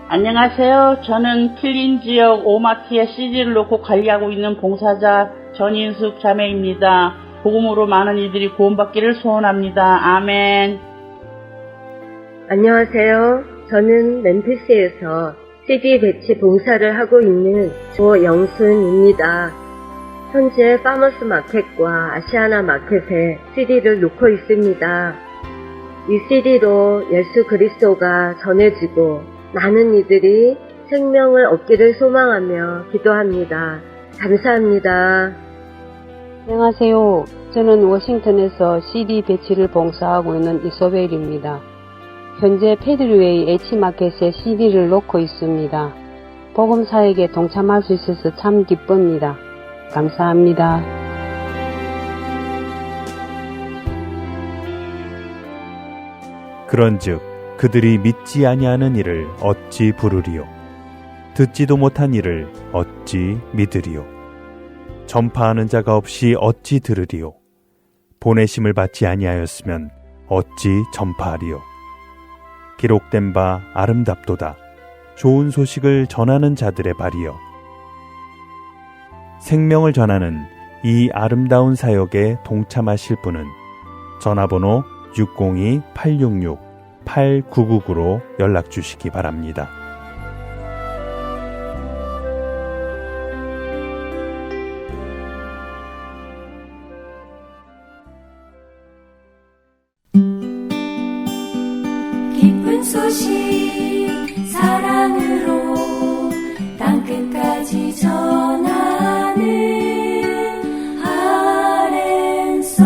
안녕하세요. 저는 필린 지역 오마티에 CD를 놓고 관리하고 있는 봉사자 전인숙 자매입니다. 복음으로 많은 이들이 구원받기를 소원합니다. 아멘. 안녕하세요. 저는 멤피스에서 CD 배치 봉사를 하고 있는 조영순입니다. 현재 파머스 마켓과 아시아나 마켓에 CD를 놓고 있습니다. 이 CD로 예수 그리스도가 전해지고 많은 이들이 생명을 얻기를 소망하며 기도합니다. 감사합니다. 안녕하세요. 저는 워싱턴에서 CD 배치를 봉사하고 있는 이소벨입니다. 현재 패드웨이 H마켓에 CD를 놓고 있습니다. 복음사역에 동참할 수 있어서 참 기쁩니다. 감사합니다. 그런즉 그들이 믿지 아니하는 이를 어찌 부르리요? 듣지도 못한 이를 어찌 믿으리요? 전파하는 자가 없이 어찌 들으리요? 보내심을 받지 아니하였으면 어찌 전파하리요? 기록된 바 아름답도다. 좋은 소식을 전하는 자들의 발이여. 생명을 전하는 이 아름다운 사역에 동참하실 분은 전화번호 602-866-8999로 연락 주시기 바랍니다. 기쁜 소식 사랑으로 땅끝까지 전하는 아랜송.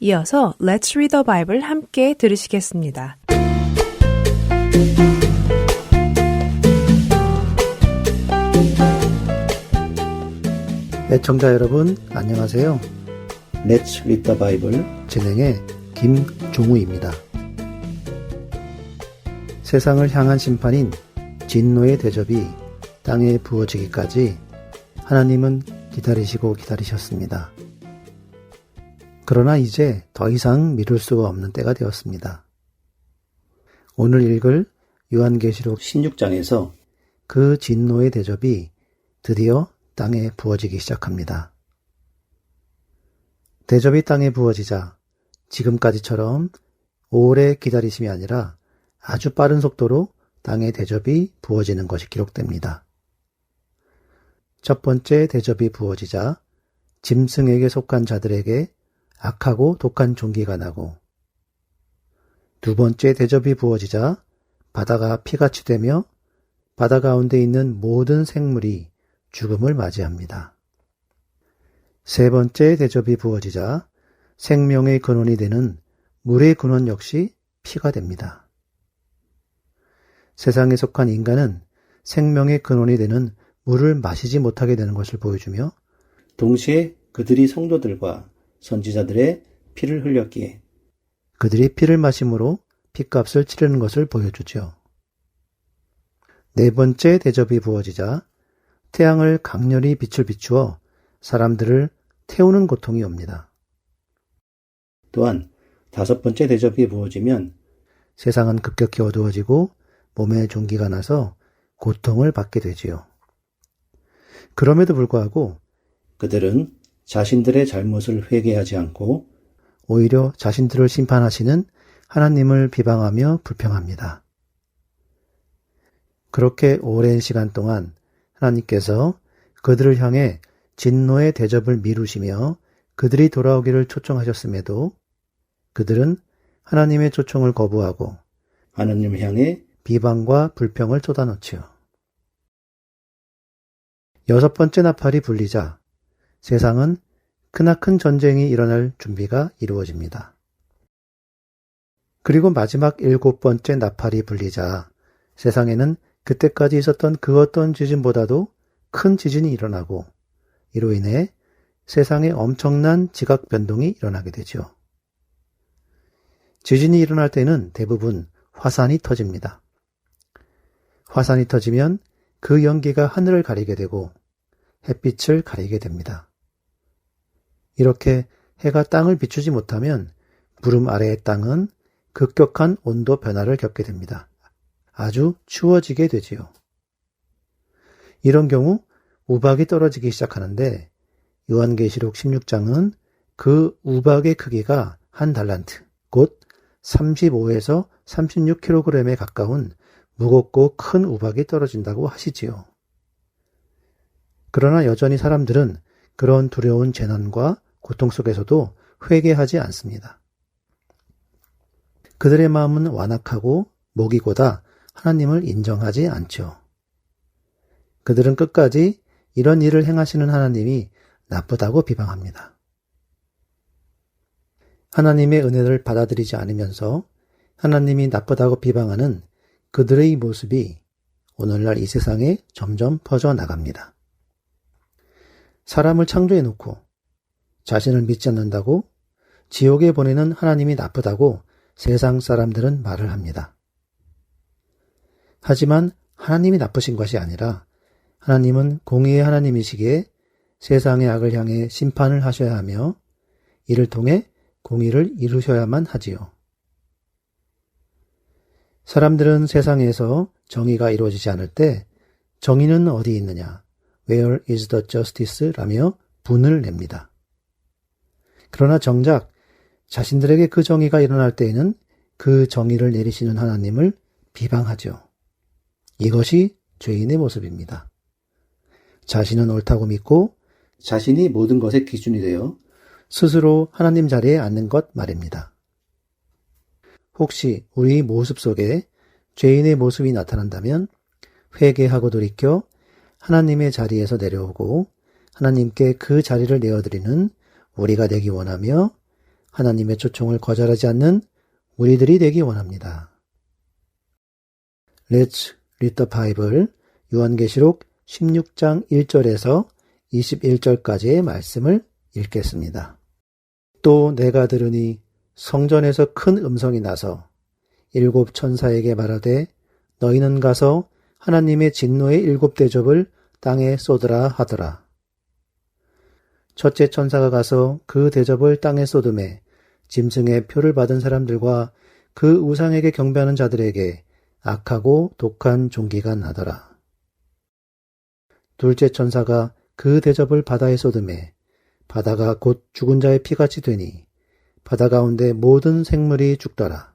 이어서 Let's Read the Bible 함께 들으시겠습니다. 애청자 여러분, 안녕하세요. Let's Read the Bible 진행의 김종우입니다. 세상을 향한 심판인 진노의 대접이 땅에 부어지기까지 하나님은 기다리시고 기다리셨습니다. 그러나 이제 더 이상 미룰 수가 없는 때가 되었습니다. 오늘 읽을 요한계시록 16장에서 그 진노의 대접이 드디어 땅에 부어지기 시작합니다. 대접이 땅에 부어지자 지금까지처럼 오래 기다리심이 아니라 아주 빠른 속도로 땅에 대접이 부어지는 것이 기록됩니다. 첫 번째 대접이 부어지자 짐승에게 속한 자들에게 악하고 독한 종기가 나고, 두 번째 대접이 부어지자 바다가 피같이 되며 바다 가운데 있는 모든 생물이 죽음을 맞이합니다. 세 번째 대접이 부어지자 생명의 근원이 되는 물의 근원 역시 피가 됩니다. 세상에 속한 인간은 생명의 근원이 되는 물을 마시지 못하게 되는 것을 보여주며, 동시에 그들이 성도들과 선지자들의 피를 흘렸기에 그들이 피를 마심으로 피값을 치르는 것을 보여주죠. 네 번째 대접이 부어지자 태양을 강렬히 빛을 비추어 사람들을 태우는 고통이 옵니다. 또한 다섯 번째 대접이 부어지면 세상은 급격히 어두워지고 몸에 종기가 나서 고통을 받게 되지요. 그럼에도 불구하고 그들은 자신들의 잘못을 회개하지 않고 오히려 자신들을 심판하시는 하나님을 비방하며 불평합니다. 그렇게 오랜 시간 동안 하나님께서 그들을 향해 진노의 대접을 미루시며 그들이 돌아오기를 초청하셨음에도 그들은 하나님의 초청을 거부하고 하나님을 향해 비방과 불평을 쏟아놓지요. 여섯 번째 나팔이 불리자 세상은 크나큰 전쟁이 일어날 준비가 이루어집니다. 그리고 마지막 일곱 번째 나팔이 불리자 세상에는 그때까지 있었던 그 어떤 지진보다도 큰 지진이 일어나고, 이로 인해 세상에 엄청난 지각 변동이 일어나게 되죠. 지진이 일어날 때는 대부분 화산이 터집니다. 화산이 터지면 그 연기가 하늘을 가리게 되고 햇빛을 가리게 됩니다. 이렇게 해가 땅을 비추지 못하면 구름 아래의 땅은 급격한 온도 변화를 겪게 됩니다. 아주 추워지게 되지요. 이런 경우 우박이 떨어지기 시작하는데 요한계시록 16장은 그 우박의 크기가 한 달란트, 곧 35에서 36kg에 가까운 무겁고 큰 우박이 떨어진다고 하시지요. 그러나 여전히 사람들은 그런 두려운 재난과 고통 속에서도 회개하지 않습니다. 그들의 마음은 완악하고 목이 고다 하나님을 인정하지 않죠. 그들은 끝까지 이런 일을 행하시는 하나님이 나쁘다고 비방합니다. 하나님의 은혜를 받아들이지 않으면서 하나님이 나쁘다고 비방하는 그들의 모습이 오늘날 이 세상에 점점 퍼져나갑니다. 사람을 창조해놓고 자신을 믿지 않는다고 지옥에 보내는 하나님이 나쁘다고 세상 사람들은 말을 합니다. 하지만 하나님이 나쁘신 것이 아니라 하나님은 공의의 하나님이시기에 세상의 악을 향해 심판을 하셔야 하며 이를 통해 공의를 이루셔야만 하지요. 사람들은 세상에서 정의가 이루어지지 않을 때 정의는 어디 있느냐, Where is the justice? 라며 분을 냅니다. 그러나 정작 자신들에게 그 정의가 일어날 때에는 그 정의를 내리시는 하나님을 비방하죠. 이것이 죄인의 모습입니다. 자신은 옳다고 믿고 자신이 모든 것의 기준이 되어 스스로 하나님 자리에 앉는 것 말입니다. 혹시 우리 모습 속에 죄인의 모습이 나타난다면 회개하고 돌이켜 하나님의 자리에서 내려오고 하나님께 그 자리를 내어드리는 우리가 되기 원하며 하나님의 초청을 거절하지 않는 우리들이 되기 원합니다. Let's read the Bible. 요한계시록 16장 1절에서 21절까지의 말씀을 읽겠습니다. 또 내가 들으니 성전에서 큰 음성이 나서 7 천사에게 말하되 너희는 가서 하나님의 진노의 7 대접을 땅에 쏟으라 하더라. 첫째 천사가 가서 그 대접을 땅에 쏟음에 짐승의 표를 받은 사람들과 그 우상에게 경배하는 자들에게 악하고 독한 종기가 나더라. 둘째 천사가 그 대접을 바다에 쏟음에 바다가 곧 죽은 자의 피같이 되니 바다 가운데 모든 생물이 죽더라.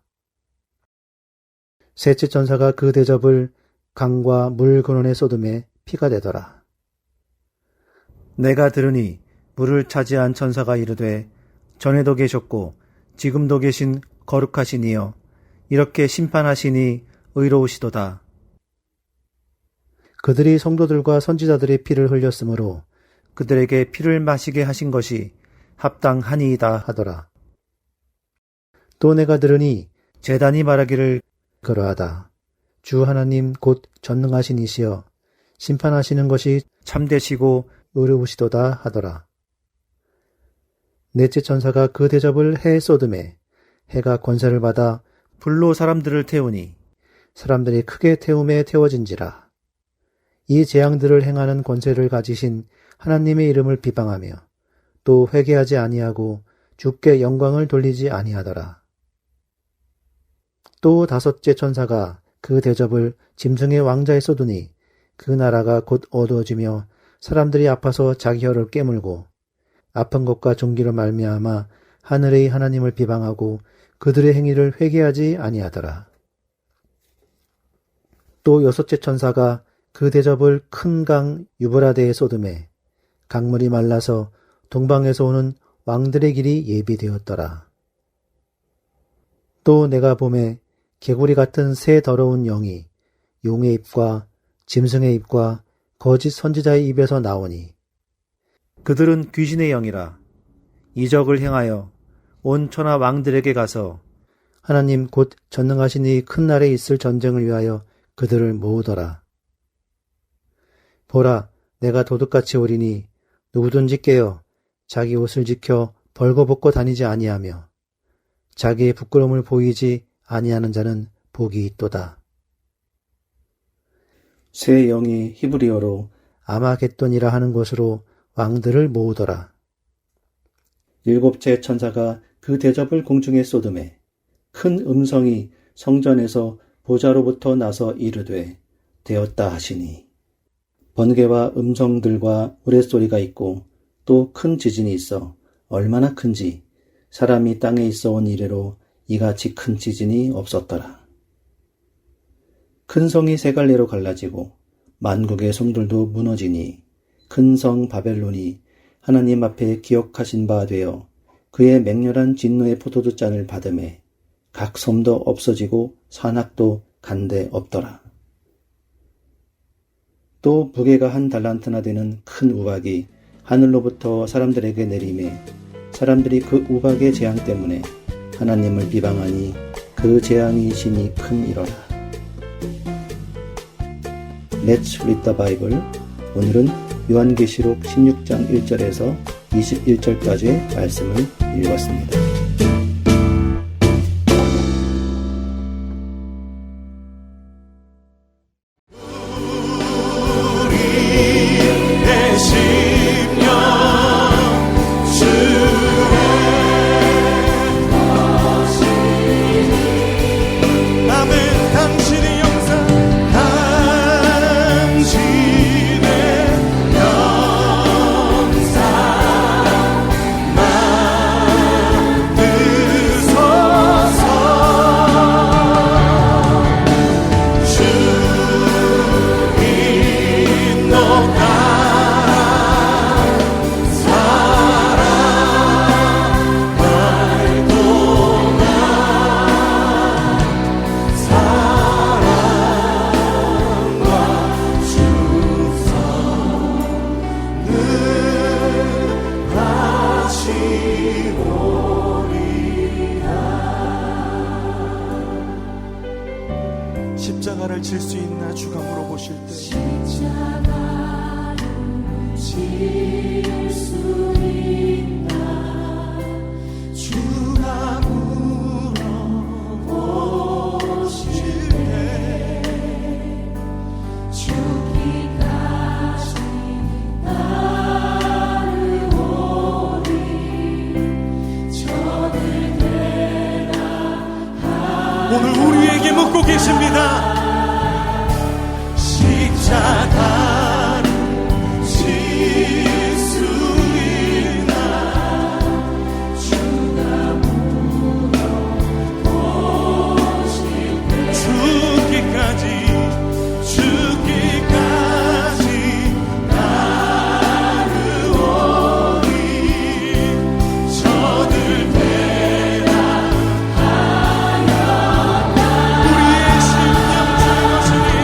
셋째 천사가 그 대접을 강과 물 근원에 쏟음에 피가 되더라. 내가 들으니 물을 차지한 천사가 이르되 전에도 계셨고 지금도 계신 거룩하신 이여 이렇게 심판하시니 의로우시도다. 그들이 성도들과 선지자들의 피를 흘렸으므로 그들에게 피를 마시게 하신 것이 합당하니이다 하더라. 또 내가 들으니 제단이 말하기를 그러하다. 주 하나님 곧 전능하신 이시여 심판하시는 것이 참되시고 의로우시도다 하더라. 넷째 천사가 그 대접을 해에 쏟음에 해가 권세를 받아 불로 사람들을 태우니 사람들이 크게 태움에 태워진지라. 이 재앙들을 행하는 권세를 가지신 하나님의 이름을 비방하며 또 회개하지 아니하고 주께 영광을 돌리지 아니하더라. 또 다섯째 천사가 그 대접을 짐승의 왕자에 쏟으니 그 나라가 곧 어두워지며 사람들이 아파서 자기 혀를 깨물고 아픈 것과 종기로 말미암아 하늘의 하나님을 비방하고 그들의 행위를 회개하지 아니하더라. 또 여섯째 천사가 그 대접을 큰 강 유브라데에 쏟음에 강물이 말라서 동방에서 오는 왕들의 길이 예비되었더라. 또 내가 보매 개구리 같은 새 더러운 영이 용의 입과 짐승의 입과 거짓 선지자의 입에서 나오니 그들은 귀신의 영이라 이적을 행하여 온 천하 왕들에게 가서 하나님 곧 전능하신 이 큰 날에 있을 전쟁을 위하여 그들을 모으더라. 보라, 내가 도둑같이 오리니 누구든지 깨어 자기 옷을 지켜 벌거벗고 다니지 아니하며 자기의 부끄러움을 보이지 아니하는 자는 복이 있도다. 새 영이 히브리어로 아마겟돈이라 하는 곳으로 왕들을 모으더라. 7째 천사가 그 대접을 공중에 쏟음에 큰 음성이 성전에서 보좌로부터 나서 이르되 되었다 하시니 번개와 음성들과 우레소리가 있고 또 큰 지진이 있어 얼마나 큰지 사람이 땅에 있어 온 이래로 이같이 큰 지진이 없었더라. 큰 성이 세 갈래로 갈라지고 만국의 성들도 무너지니 큰 성 바벨론이 하나님 앞에 기억하신 바 되어 그의 맹렬한 진노의 포도주 잔을 받음에 각 섬도 없어지고 산악도 간데 없더라. 또 무게가 1 달란트나 되는 큰 우박이 하늘로부터 사람들에게 내리매 사람들이 그 우박의 재앙 때문에 하나님을 비방하니 그 재앙이 심히 큼이러라. Let's read the Bible. 오늘은 요한계시록 16장 1절에서 21절까지의 말씀을 읽었습니다. 십자가를 질 수 있나 주가 물어보실 때 십자가를 질 수 있나 주가 물어보실 때 죽기까지 따르오리 저들 대답하리. 오늘 우리에게 묻고 계십니다. 십자가를 질 수 있나 주가 물어보실 때 죽기까지 따르오리 저들 대답하였다. 우리의 심령 주의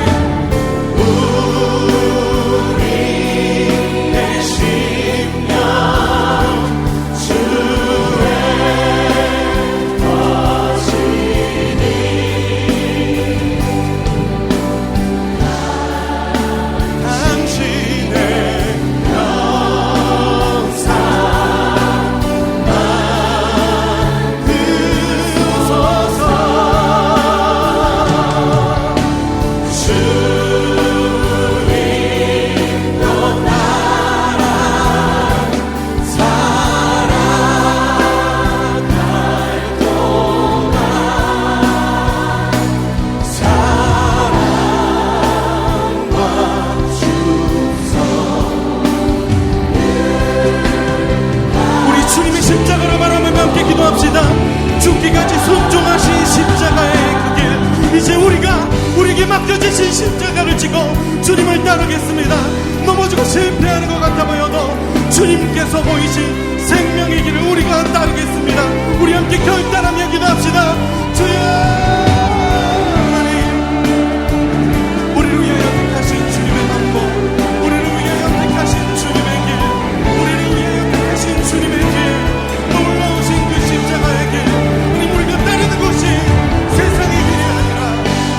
죽기까지 순종하신 십자가의 그 길, 이제 우리에게 맡겨주신 십자가를 지고 주님을 따르겠습니다. 넘어지고 실패하는 것 같아 보여도 주님께서 보이신 생명의 길을 우리가 따르겠습니다. 우리 함께 결단하며 기도합시다. 주여 하나님, 우리를 위하여 택하신 주님의 방법, 우리를 위하여 택하신 주님의 길, 우리를 위하여 택하신 주님의 길, 놀라우신 그 십자가의 길, 우리가 따르는 것이 세상의 길이 아니라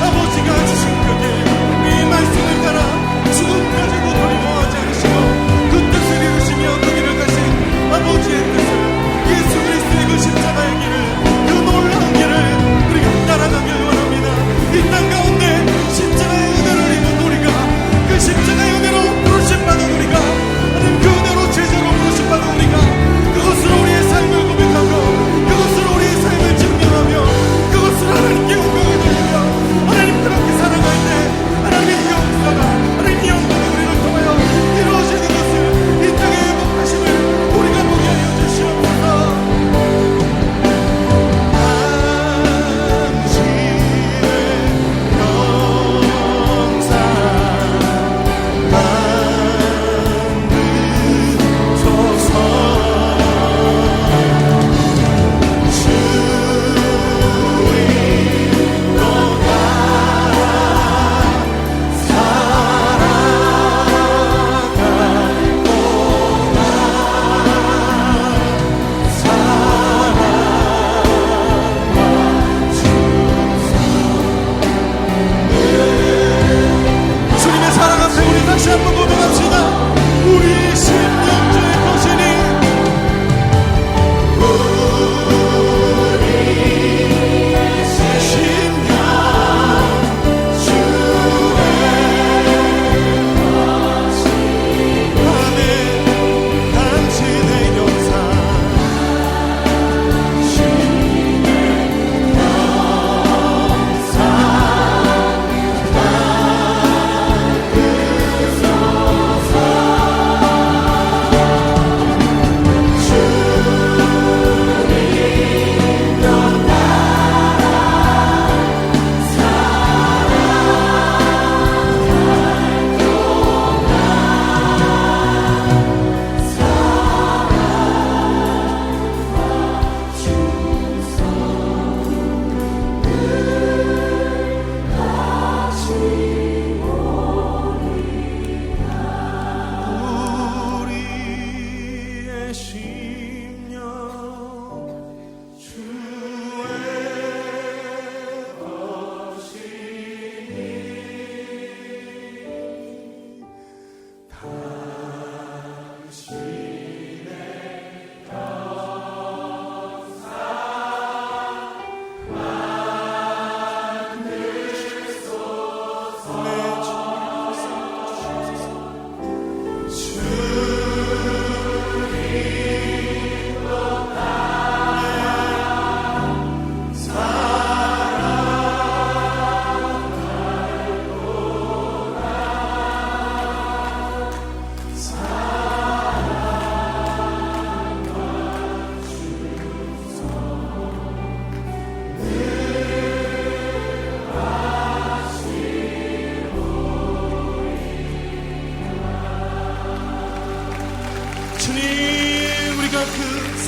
아버지가 주신 그 길, 이 말씀을 따라 죽음까지도 두려워하지 않으시고 그 뜻을 이루시며 그 길을 가신 아버지의 뜻을, 예수 그리스도의 그 십자가의 길을, 그 놀라운 길을 우리가 따라가길 원합니다. 이 땅 가운데 십자가의 은혜를 입은 우리가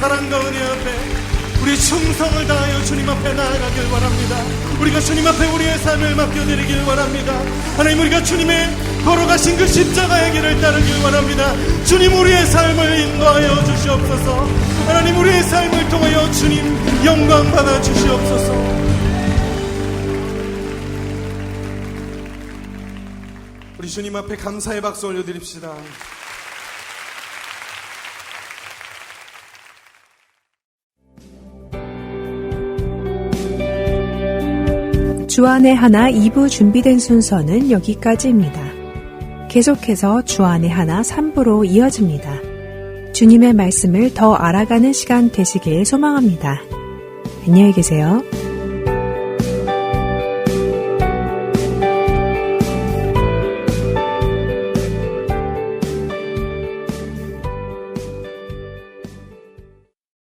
사랑과 은혜 앞에 우리 충성을 다하여 주님 앞에 나아가길 바랍니다. 우리가 주님 앞에 우리의 삶을 맡겨드리길 바랍니다. 하나님, 우리가 주님의 걸어가신 그 십자가의 길을 따르길 바랍니다. 주님, 우리의 삶을 인도하여 주시옵소서. 하나님, 우리의 삶을 통하여 주님 영광 받아 주시옵소서. 우리 주님 앞에 감사의 박수 올려드립시다. 주안의 하나 2부 준비된 순서는 여기까지입니다. 계속해서 주안의 하나 3부로 이어집니다. 주님의 말씀을 더 알아가는 시간 되시길 소망합니다. 안녕히 계세요.